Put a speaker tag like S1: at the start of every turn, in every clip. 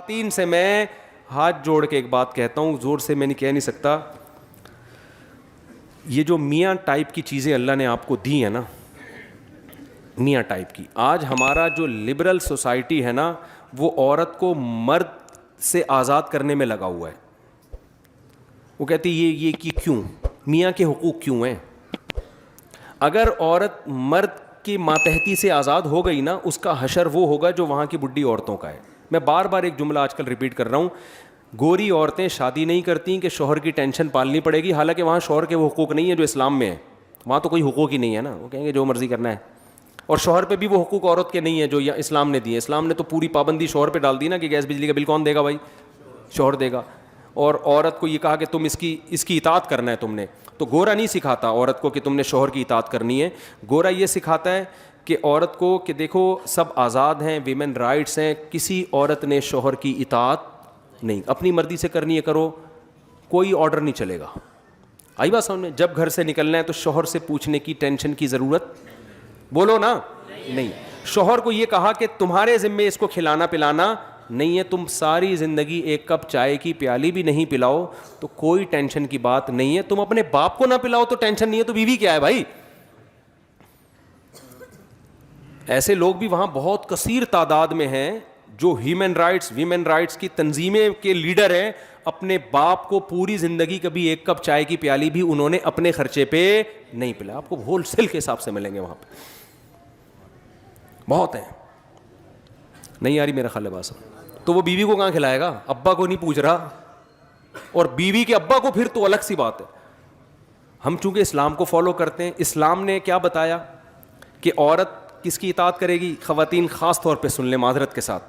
S1: خواتین سے میں ہاتھ جوڑ کے ایک بات کہتا ہوں, زور سے میں نہیں کہہ نہیں سکتا, یہ جو میاں ٹائپ کی چیزیں اللہ نے آپ کو دی ہیں نا, میاں ٹائپ کی, آج ہمارا جو لبرل سوسائٹی ہے نا وہ عورت کو مرد سے آزاد کرنے میں لگا ہوا ہے. وہ کہتی یہ کہ کیوں میاں کے حقوق کیوں ہیں؟ اگر عورت مرد کی ماتحتی سے آزاد ہو گئی نا, اس کا حشر وہ ہوگا جو وہاں کی بڈھی عورتوں کا ہے. میں بار بار ایک جملہ آج کل ریپیٹ کر رہا ہوں, گوری عورتیں شادی نہیں کرتی کہ شوہر کی ٹینشن پالنی پڑے گی, حالانکہ وہاں شوہر کے وہ حقوق نہیں ہیں جو اسلام میں ہیں. وہاں تو کوئی حقوق ہی نہیں ہے نا, وہ کہیں گے جو مرضی کرنا ہے. اور شوہر پہ بھی وہ حقوق عورت کے نہیں ہیں جو اسلام نے دیے. اسلام نے تو پوری پابندی شوہر پہ ڈال دی نا کہ گیس بجلی کا بل کون دے گا بھائی, شوہر دے گا. اور عورت کو یہ کہا کہ تم اس کی اطاعت کرنا ہے تم نے. تو گورا نہیں سکھاتا عورت کو کہ تم نے شوہر کی اطاعت کرنی ہے. گورا یہ سکھاتا ہے کہ عورت کو کہ دیکھو سب آزاد ہیں, ویمن رائٹس ہیں, کسی عورت نے شوہر کی اطاعت نہیں, اپنی مرضی سے کرنی ہے کرو, کوئی آرڈر نہیں چلے گا. آئی بات سامنے؟ جب گھر سے نکلنا ہے تو شوہر سے پوچھنے کی ٹینشن کی ضرورت, بولو نا, نہیں. شوہر کو یہ کہا کہ تمہارے ذمے اس کو کھلانا پلانا نہیں ہے, تم ساری زندگی ایک کپ چائے کی پیالی بھی نہیں پلاؤ تو کوئی ٹینشن کی بات نہیں ہے. تم اپنے باپ کو نہ پلاؤ تو ٹینشن نہیں ہے, تو بیوی کیا ہے بھائی؟ ایسے لوگ بھی وہاں بہت کثیر تعداد میں ہیں جو ہیومن رائٹس ویمن رائٹس کی تنظیمیں کے لیڈر ہیں, اپنے باپ کو پوری زندگی کبھی ایک کپ چائے کی پیالی بھی انہوں نے اپنے خرچے پہ نہیں پلایا. آپ کو ہول سیل کے حساب سے ملیں گے وہاں پہ, بہت ہیں. نہیں آ رہی میرا خیال ہے بات؟ تو وہ بیوی کو کہاں کھلائے گا؟ ابا کو نہیں پوچھ رہا, اور بیوی کے ابا کو پھر تو الگ سی بات ہے. ہم چونکہ اسلام کو فالو کرتے ہیں, اسلام نے کیا بتایا کہ عورت کس کی اطاعت کرے گی؟ خواتین خاص طور پہ سن لیں معذرت کے ساتھ,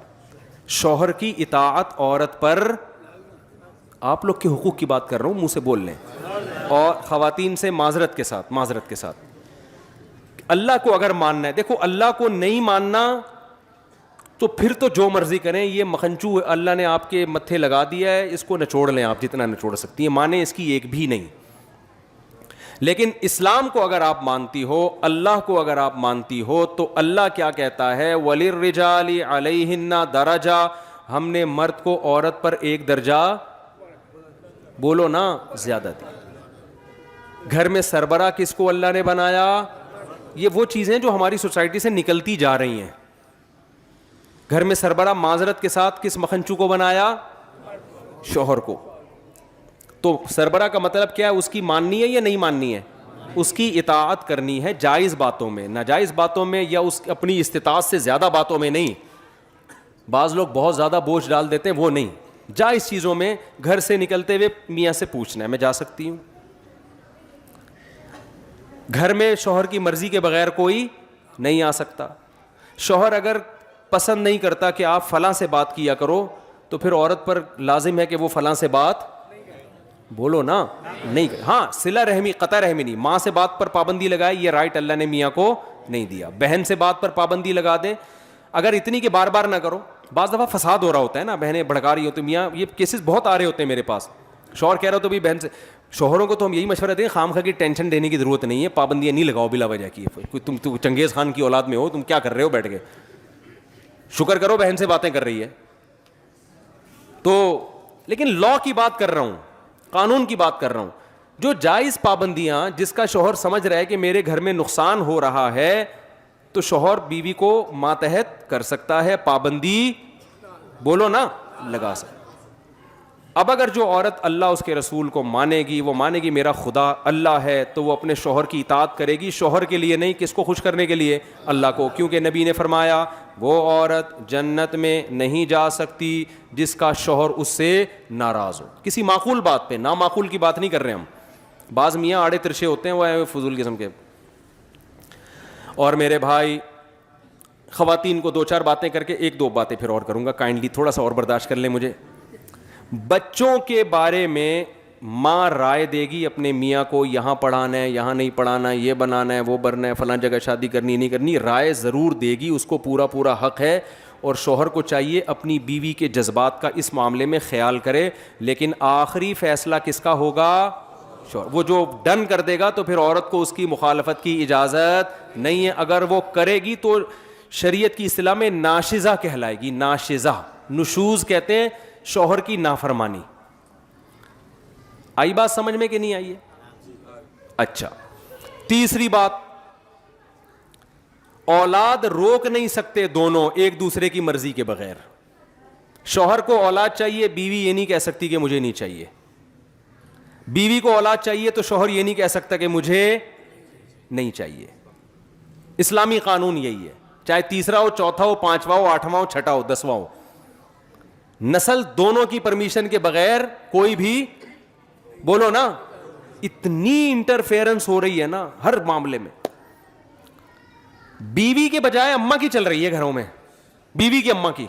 S1: شوہر کی اطاعت عورت پر, آپ لوگ کے حقوق کی بات کر رہا ہوں, منہ سے بول لیں, اور خواتین سے معذرت کے ساتھ اللہ کو اگر ماننا ہے, دیکھو اللہ کو نہیں ماننا تو پھر تو جو مرضی کریں, یہ مکھنچو اللہ نے آپ کے متھے لگا دیا ہے, اس کو نچوڑ لیں آپ جتنا نچوڑ سکتی ہیں, مانیں اس کی ایک بھی نہیں. لیکن اسلام کو اگر آپ مانتی ہو, اللہ کو اگر آپ مانتی ہو, تو اللہ کیا کہتا ہے؟ وَلِلرِّجَالِ عَلَيْهِنَّ دَرَجَةٌ, ہم نے مرد کو عورت پر ایک درجہ, بولو نا, زیادہ دی. گھر میں سربراہ کس کو اللہ نے بنایا؟ یہ وہ چیزیں جو ہماری سوسائٹی سے نکلتی جا رہی ہیں. گھر میں سربراہ معذرت کے ساتھ کس مکھنچو کو بنایا؟ شوہر کو. تو سربراہ کا مطلب کیا ہے؟ اس کی ماننی ہے یا نہیں ماننی ہے؟ اس کی اطاعت کرنی ہے, جائز باتوں میں, ناجائز باتوں میں یا اس اپنی استطاعت سے زیادہ باتوں میں نہیں. بعض لوگ بہت زیادہ بوجھ ڈال دیتے ہیں, وہ نہیں. جائز چیزوں میں گھر سے نکلتے ہوئے میاں سے پوچھنا ہے میں جا سکتی ہوں. گھر میں شوہر کی مرضی کے بغیر کوئی نہیں آ سکتا. شوہر اگر پسند نہیں کرتا کہ آپ فلاں سے بات کیا کرو, تو پھر عورت پر لازم ہے کہ وہ فلاں سے بات, بولو نا, نہیں. ہاں صلہ رحمی, قطع رحمی نہیں, ماں سے بات پر پابندی لگائے, یہ رائٹ اللہ نے میاں کو نہیں دیا. بہن سے بات پر پابندی لگا دیں, اگر اتنی کہ بار بار نہ کرو. بعض دفعہ فساد ہو رہا ہوتا ہے نا, بہنیں بھڑکا رہی ہوتی, میاں یہ کیسز بہت آ رہے ہوتے ہیں میرے پاس. شوہر کہہ رہا ہو تو بھی بہن سے, شوہروں کو تو ہم یہی مشورہ دیں خام خواہ کی ٹینشن دینے کی ضرورت نہیں ہے, پابندیاں نہیں لگاؤ بلا وجہ کی. تم چنگیز خان کی اولاد میں ہو, تم کیا کر رہے ہو بیٹھ کے؟ شکر کرو بہن سے باتیں کر رہی ہے تو. لیکن لا کی بات کر رہا ہوں, قانون کی بات کر رہا ہوں. جو جائز پابندیاں جس کا شوہر سمجھ رہا ہے کہ میرے گھر میں نقصان ہو رہا ہے, تو شوہر بیوی کو ماتحت کر سکتا ہے, پابندی, بولو نا, لگا سکتا. اب اگر جو عورت اللہ اس کے رسول کو مانے گی, وہ مانے گی میرا خدا اللہ ہے, تو وہ اپنے شوہر کی اطاعت کرے گی, شوہر کے لیے نہیں, کس کو خوش کرنے کے لیے؟ اللہ کو. کیونکہ نبی نے فرمایا وہ عورت جنت میں نہیں جا سکتی جس کا شوہر اس سے ناراض ہو. کسی معقول بات پہ, نامعقول کی بات نہیں کر رہے ہم. بعض میاں آڑے ترشے ہوتے ہیں, وہ فضول قسم کے. اور میرے بھائی, خواتین کو دو چار باتیں کر کے, ایک دو باتیں پھر اور کروں گا, کائنڈلی تھوڑا سا اور برداشت کر لیں مجھے. بچوں کے بارے میں ماں رائے دے گی اپنے میاں کو, یہاں پڑھانا ہے, یہاں نہیں پڑھانا ہے, یہ بنانا ہے, وہ بننا ہے, فلاں جگہ شادی کرنی نہیں کرنی, رائے ضرور دے گی, اس کو پورا پورا حق ہے. اور شوہر کو چاہیے اپنی بیوی کے جذبات کا اس معاملے میں خیال کرے, لیکن آخری فیصلہ کس کا ہوگا؟ شوہر. وہ جو ڈن کر دے گا تو پھر عورت کو اس کی مخالفت کی اجازت نہیں ہے. اگر وہ کرے گی تو شریعت کی اصطلاح میں ناشزہ کہلائے گی, ناشزہ. نشوز کہتے ہیں شوہر کی نافرمانی. آئی بات سمجھ میں کہ نہیں آئی ہے؟ اچھا, تیسری بات, اولاد روک نہیں سکتے دونوں ایک دوسرے کی مرضی کے بغیر. شوہر کو اولاد چاہیے, بیوی یہ نہیں کہہ سکتی کہ مجھے نہیں چاہیے. بیوی کو اولاد چاہیے تو شوہر یہ نہیں کہہ سکتا کہ مجھے نہیں چاہیے. اسلامی قانون یہی ہے, چاہے تیسرا ہو, چوتھا ہو, پانچواں ہو, آٹھواں ہو, چھٹا ہو, دسواں ہو, نسل دونوں کی پرمیشن کے بغیر کوئی بھی, بولو نا, اتنی انٹرفیئرنس ہو رہی ہے نا ہر معاملے میں. بیوی کے بجائے اماں کی چل رہی ہے گھروں میں, بیوی کی اماں کی.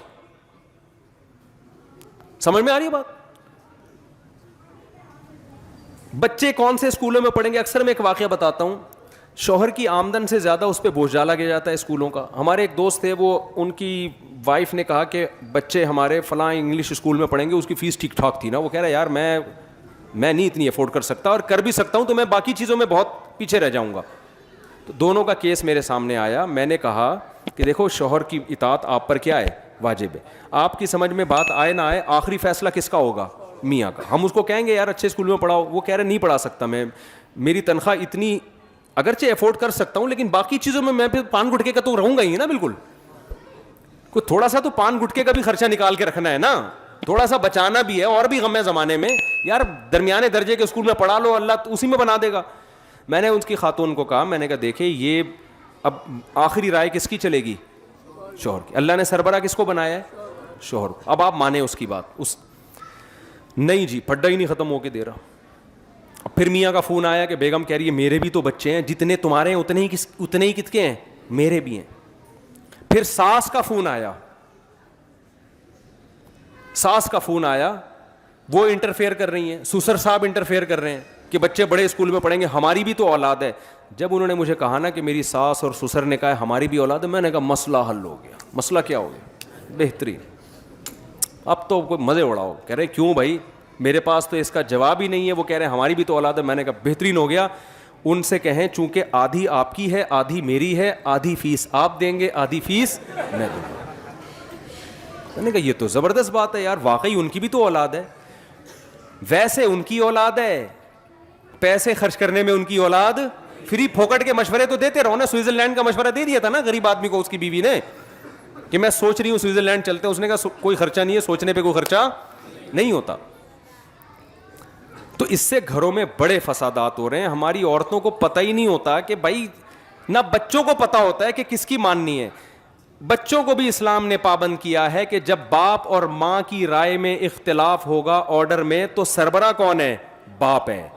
S1: سمجھ میں آ رہی ہے بات؟ بچے کون سے اسکولوں میں پڑھیں گے؟ اکثر میں ایک واقعہ بتاتا ہوں, شوہر کی آمدن سے زیادہ اس پہ بوجھ ڈالا گیا جاتا ہے اسکولوں کا. ہمارے ایک دوست تھے, وہ ان کی وائف نے کہا کہ بچے ہمارے فلاں انگلش اسکول میں پڑھیں گے, اس کی فیس ٹھیک ٹھاک تھی نا. وہ کہہ رہا ہے یار میں نہیں اتنی افورڈ کر سکتا, اور کر بھی سکتا ہوں تو میں باقی چیزوں میں بہت پیچھے رہ جاؤں گا. تو دونوں کا کیس میرے سامنے آیا. میں نے کہا کہ دیکھو شوہر کی اطاعت آپ پر کیا ہے, واجب ہے. آپ کی سمجھ میں بات آئے نہ آئے, آخری فیصلہ کس کا ہوگا؟ میاں کا. ہم اس کو کہیں گے یار اچھے اسکول میں پڑھاؤ, وہ کہہ رہے نہیں پڑھا سکتا میں, میری تنخواہ اتنی, اگرچہ افورڈ کر سکتا ہوں لیکن باقی چیزوں میں پھر پان گٹکے کا تو رہوں گا ہی نا. بالکل, کوئی تھوڑا سا تو پان گٹکے کا بھی خرچہ نکال کے رکھنا ہے نا, تھوڑا سا بچانا بھی ہے. اور بھی غم ہے زمانے میں یار, درمیانے درجے کے اسکول میں پڑھا لو, اللہ اسی میں بنا دے گا. میں نے اس کی خاتون کو کہا, میں نے کہا دیکھیں یہ اب آخری رائے کس کی چلے گی؟ شوہر کی. اللہ نے سربراہ کس کو بنایا ہے؟ شوہر کو. اب آپ مانیں اس کی بات. اس نہیں جی, پھڈا ہی نہیں ختم ہو کے دے رہا. پھر میاں کا فون آیا کہ بیگم کہہ رہی ہے میرے بھی تو بچے ہیں, جتنے تمہارے ہیں اتنے ہی کس کے ہیں, میرے بھی ہیں. پھر ساس کا فون آیا, ساس کا فون آیا, وہ انٹرفیئر کر رہی ہیں, سسر صاحب انٹرفیئر کر رہے ہیں کہ بچے بڑے اسکول میں پڑھیں گے, ہماری بھی تو اولاد ہے. جب انہوں نے مجھے کہا نا کہ میری ساس اور سسر نے کہا ہماری بھی اولاد ہے, میں نے کہا مسئلہ حل ہو گیا. مسئلہ کیا ہو گیا؟ بہترین. اب تو کوئی مزے اڑاؤ. کہہ رہے کیوں بھائی, میرے پاس تو اس کا جواب ہی نہیں ہے. وہ کہہ رہے ہیں ہماری بھی تو اولاد ہے. میں نے کہا بہترین ہو گیا. ان سے کہیں چونکہ آدھی آپ کی ہے, آدھی میری ہے, آدھی فیس آپ دیں گے, آدھی فیس میں دوں گا. میں نے کہا یہ تو زبردست بات ہے یار, واقعی ان کی بھی تو اولاد ہے. ویسے ان کی اولاد ہے, پیسے خرچ کرنے میں ان کی اولاد, فری پھوکٹ کے مشورے تو دیتے رہو نا. سوئٹزرلینڈ کا مشورہ دے دیا تھا نا غریب آدمی کو اس کی بیوی نے کہ میں سوچ رہی ہوں سوئٹزرلینڈ چلتے ہیں. اس نے کہا کوئی خرچہ نہیں ہے, سوچنے پہ کوئی خرچہ نہیں ہوتا. تو اس سے گھروں میں بڑے فسادات ہو رہے ہیں. ہماری عورتوں کو پتہ ہی نہیں ہوتا کہ بھائی, نہ بچوں کو پتہ ہوتا ہے کہ کس کی ماننی ہے. بچوں کو بھی اسلام نے پابند کیا ہے کہ جب باپ اور ماں کی رائے میں اختلاف ہوگا آرڈر میں, تو سربراہ کون ہے؟ باپ ہے.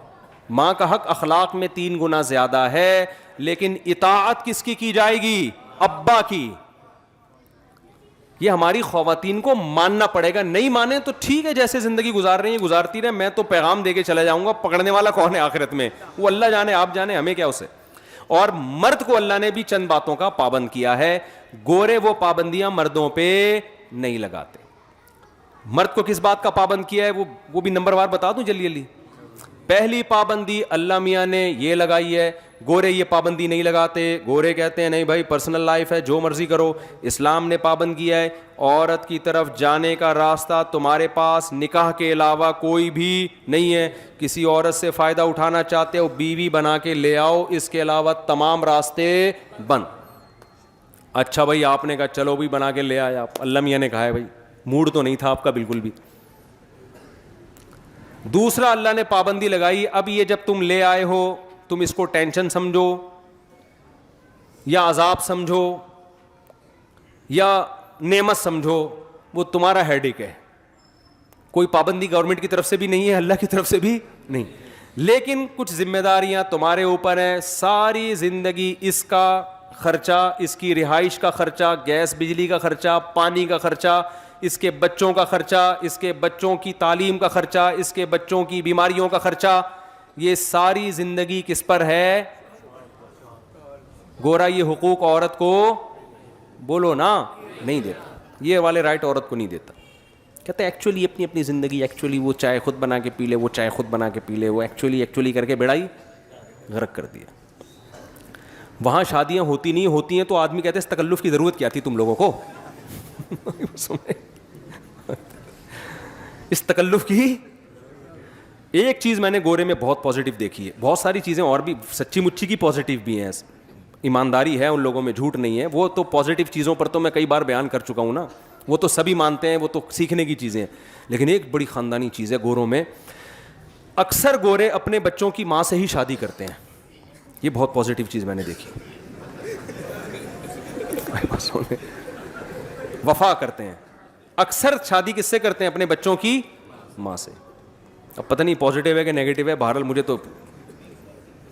S1: ماں کا حق اخلاق میں 3 گنا زیادہ ہے, لیکن اطاعت کس کی جائے گی؟ ابا کی. یہ ہماری خواتین کو ماننا پڑے گا. نہیں مانے تو ٹھیک ہے, جیسے زندگی گزار رہی ہیں گزارتی رہے. میں تو پیغام دے کے چلا جاؤں گا, پکڑنے والا کون ہے آخرت میں؟ وہ اللہ جانے, آپ جانے, ہمیں کیا اسے. اور مرد کو اللہ نے بھی چند باتوں کا پابند کیا ہے. گورے وہ پابندیاں مردوں پہ نہیں لگاتے. مرد کو کس بات کا پابند کیا ہے وہ بھی نمبر وار بتا دوں جلدی. پہلی پابندی اللہ میاں نے یہ لگائی ہے, گورے یہ پابندی نہیں لگاتے. گورے کہتے ہیں نہیں بھائی پرسنل لائف ہے, جو مرضی کرو. اسلام نے پابند کیا ہے عورت کی طرف جانے کا راستہ تمہارے پاس نکاح کے علاوہ کوئی بھی نہیں ہے. کسی عورت سے فائدہ اٹھانا چاہتے ہو بیوی بنا کے لے آؤ, اس کے علاوہ تمام راستے بند. اچھا بھائی آپ نے کہا چلو بھی بنا کے لے آیا, اللہ میاں نے کہا ہے بھائی, موڈ تو نہیں تھا آپ کا بالکل بھی. دوسرا اللہ نے پابندی لگائی, اب یہ جب تم لے آئے ہو تم اس کو ٹینشن سمجھو یا عذاب سمجھو یا نعمت سمجھو, وہ تمہارا ہیڈیک ہے. کوئی پابندی گورنمنٹ کی طرف سے بھی نہیں ہے, اللہ کی طرف سے بھی نہیں, لیکن کچھ ذمہ داریاں تمہارے اوپر ہیں. ساری زندگی اس کا خرچہ, اس کی رہائش کا خرچہ, گیس بجلی کا خرچہ, پانی کا خرچہ, اس کے بچوں کا خرچہ, اس کے بچوں کی تعلیم کا خرچہ, اس کے بچوں کی بیماریوں کا خرچہ, یہ ساری زندگی کس پر ہے؟ گورا یہ حقوق عورت کو, بولو نا, نہیں دیتا. یہ والے رائٹ عورت کو نہیں دیتا. کہتے ہیں ایکچولی اپنی اپنی زندگی, ایکچولی وہ چائے خود بنا کے پی لے, وہ چائے خود بنا کے پی لے, وہ ایکچولی کر کے بیڑائی غرق کر دیا. وہاں شادیاں ہوتی نہیں, ہوتی ہیں تو آدمی کہتے ہیں اس تکلف کی ضرورت کیا تھی تم لوگوں کو. اس تکلف کی ایک چیز میں نے گورے میں بہت پازیٹیو دیکھی ہے. بہت ساری چیزیں اور بھی سچی مچی کی پازیٹیو بھی ہیں, ایمانداری ہے ان لوگوں میں, جھوٹ نہیں ہے. وہ تو پازیٹیو چیزوں پر تو میں کئی بار بیان کر چکا ہوں نا, وہ تو سبھی مانتے ہیں, وہ تو سیکھنے کی چیزیں ہیں. لیکن ایک بڑی خاندانی چیز ہے گوروں میں, اکثر گورے اپنے بچوں کی ماں سے ہی شادی کرتے ہیں. یہ بہت پازیٹیو چیز میں نے دیکھی. وفا کرتے ہیں, اکثر شادی کس سے کرتے ہیں؟ اپنے بچوں کی ماں سے. اب پتہ نہیں پازیٹیو ہے کہ نیگیٹو ہے, بہرحال مجھے تو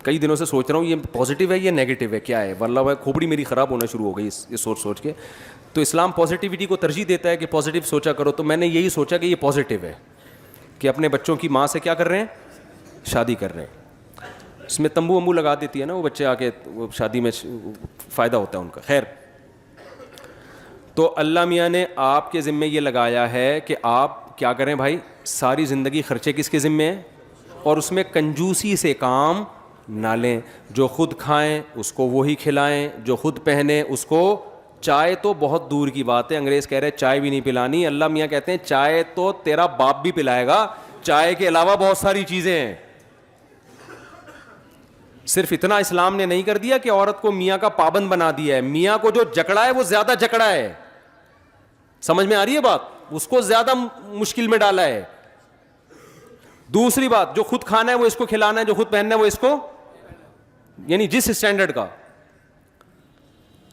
S1: کئی دنوں سے سوچ رہا ہوں یہ پازیٹیو ہے یا نیگیٹو ہے, کیا ہے. واللہ بھائی کھوپڑی میری خراب ہونا شروع ہو گئی یہ سوچ کے. تو اسلام پازیٹیوٹی کو ترجیح دیتا ہے کہ پازیٹیو سوچا کرو, تو میں نے یہی سوچا کہ یہ پازیٹیو ہے کہ اپنے بچوں کی ماں سے کیا کر رہے ہیں؟ شادی کر رہے ہیں. اس میں تمبو امبو لگا دیتی ہے نا وہ بچے آ کے, شادی میں فائدہ ہوتا ہے ان کا. خیر, تو اللہ میاں نے آپ کے ذمے یہ لگایا ہے کہ آپ کیا کریں بھائی, ساری زندگی خرچے کس کے ذمے ہیں, اور اس میں کنجوسی سے کام نہ لیں. جو خود کھائیں اس کو وہی کھلائیں, جو خود پہنیں اس کو. چائے تو بہت دور کی بات ہے, انگریز کہہ رہے چائے بھی نہیں پلانی, اللہ میاں کہتے ہیں چائے تو تیرا باپ بھی پلائے گا, چائے کے علاوہ بہت ساری چیزیں ہیں. صرف اتنا اسلام نے نہیں کر دیا کہ عورت کو میاں کا پابند بنا دیا ہے, میاں کو جو جکڑا ہے وہ زیادہ جکڑا ہے. سمجھ میں آ رہی ہے بات؟ اس کو زیادہ مشکل میں ڈالا ہے. دوسری بات, جو خود کھانا ہے وہ اس کو کھلانا ہے, جو خود پہننا ہے وہ اس کو, یعنی جس اسٹینڈرڈ کا.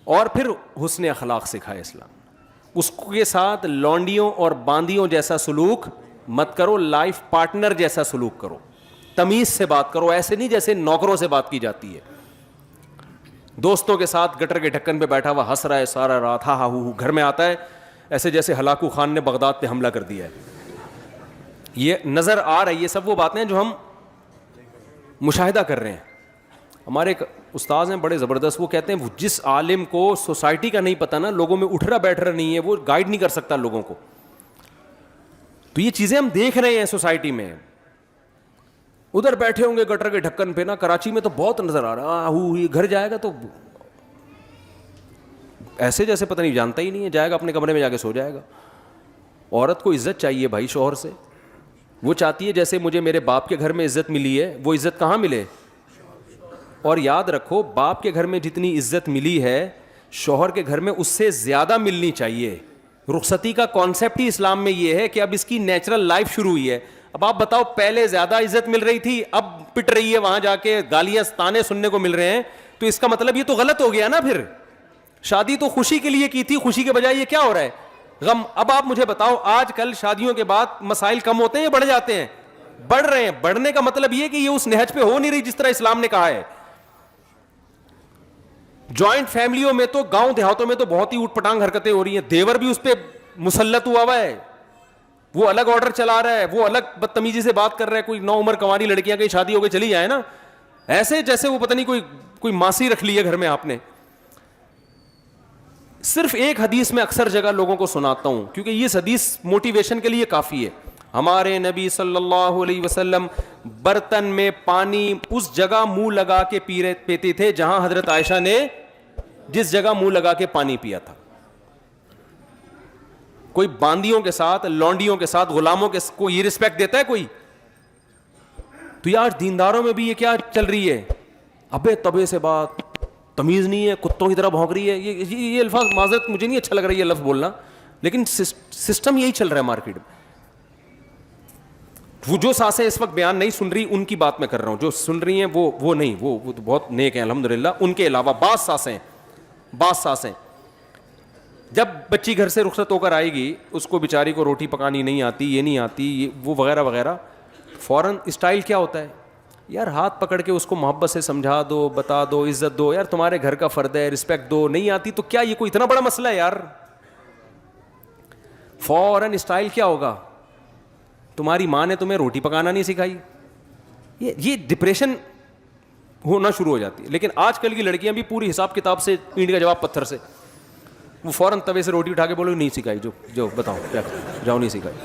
S1: اور پھر حسن اخلاق سکھائے اسلام. اس کے ساتھ لونڈیوں اور باندیوں جیسا سلوک مت کرو, لائف پارٹنر جیسا سلوک کرو, تمیز سے بات کرو, ایسے نہیں جیسے نوکروں سے بات کی جاتی ہے. دوستوں کے ساتھ گٹر کے ڈھکن پہ بیٹھا ہوا ہنس رہا ہے سارا رات, ہاں ہاں ہو, گھر میں آتا ہے ایسے جیسے ہلاکو خان نے بغداد پہ حملہ کر دیا ہے. یہ نظر آ رہا ہے, یہ سب وہ باتیں جو ہم مشاہدہ کر رہے ہیں. ہمارے ایک استاذ ہیں بڑے زبردست, وہ کہتے ہیں جس عالم کو سوسائٹی کا نہیں پتہ نا, لوگوں میں اٹھ رہا بیٹھ رہا نہیں ہے, وہ گائیڈ نہیں کر سکتا لوگوں کو. تو یہ چیزیں ہم دیکھ رہے ہیں سوسائٹی میں. ادھر بیٹھے ہوں گے گٹر کے ڈھکن پہ نا, کراچی میں تو بہت نظر آ رہا ہے, یہ گھر جائے گا تو ایسے جیسے پتہ نہیں جانتا ہی نہیں ہے, جائے گا اپنے کمرے میں جا کے سو جائے گا. عورت کو عزت چاہیے بھائی شوہر سے, وہ چاہتی ہے جیسے مجھے میرے باپ کے گھر میں عزت ملی ہے وہ عزت کہاں ملے. اور یاد رکھو, باپ کے گھر میں جتنی عزت ملی ہے شوہر کے گھر میں اس سے زیادہ ملنی چاہیے. رخصتی کا کانسیپٹ ہی اسلام میں یہ ہے کہ اب اس کی نیچرل لائف شروع ہوئی ہے. اب آپ بتاؤ, پہلے زیادہ عزت مل رہی تھی, اب پٹ رہی ہے وہاں جا کے, گالیاں تانے سننے کو مل رہے ہیں, تو اس کا مطلب یہ تو غلط ہو گیا نا. پھر شادی تو خوشی کے لیے کی تھی, خوشی کے بجائے یہ کیا ہو رہا ہے, غم. اب آپ مجھے بتاؤ, آج کل شادیوں کے بعد مسائل کم ہوتے ہیں یا بڑھ جاتے ہیں؟ بڑھ رہے ہیں. بڑھنے کا مطلب یہ کہ یہ اس نہج پہ ہو نہیں رہی جس طرح اسلام نے کہا ہے. جوائنٹ فیملیوں میں تو, گاؤں دیہاتوں میں تو بہت ہی اوٹ پٹانگ حرکتیں ہو رہی ہیں. دیور بھی اس پہ مسلط ہوا ہے, وہ الگ آرڈر چلا رہا ہے, وہ الگ بدتمیزی سے بات کر رہا ہے. کوئی نو عمر کنواری لڑکیاں کہیں شادی ہو کے چلی جائے نا, ایسے جیسے وہ پتہ نہیں کوئی ماسی رکھ لی ہے گھر میں آپ نے. صرف ایک حدیث میں اکثر جگہ لوگوں کو سناتا ہوں کیونکہ یہ حدیث موٹیویشن کے لیے کافی ہے. ہمارے نبی صلی اللہ علیہ وسلم برتن میں پانی اس جگہ منہ لگا کے پیتے تھے جہاں حضرت عائشہ نے جس جگہ منہ لگا کے پانی پیا تھا. کوئی باندیوں کے ساتھ, لونڈیوں کے ساتھ, غلاموں کے کو یہ رسپیکٹ دیتا ہے کوئی؟ تو یار دینداروں میں بھی یہ کیا چل رہی ہے, ابے تبے سے بات, تمیز نہیں ہے, کتوں کی طرح بھونک رہی ہے. یہ الفاظ معذرت مجھے نہیں اچھا لگ رہا ہے یہ لفظ بولنا, لیکن سسٹم یہی چل رہا ہے مارکیٹ میں. وہ جو سانسیں اس وقت بیان نہیں سن رہی ان کی بات میں کر رہا ہوں, جو سن رہی ہیں وہ نہیں, وہ تو بہت نیک ہیں الحمدللہ. ان کے علاوہ بعض سانسیں جب بچی گھر سے رخصت ہو کر آئے گی, اس کو بیچاری کو روٹی پکانی نہیں آتی, یہ نہیں آتی, وہ وغیرہ وغیرہ, فوراً اسٹائل کیا ہوتا ہے, یار ہاتھ پکڑ کے اس کو محبت سے سمجھا دو, بتا دو, عزت دو, یار تمہارے گھر کا فرد ہے, رسپیکٹ دو. نہیں آتی تو کیا یہ کوئی اتنا بڑا مسئلہ ہے یار؟ فوراً اسٹائل کیا ہوگا, تمہاری ماں نے تمہیں روٹی پکانا نہیں سکھائی. یہ ڈپریشن ہونا شروع ہو جاتی ہے. لیکن آج کل کی لڑکیاں بھی پوری حساب کتاب سے, اینٹ کا جواب پتھر سے, وہ فوراً توے سے روٹی اٹھا کے بولو نہیں سکھائی, جو بتاؤ کیا جاؤ نہیں سکھائی.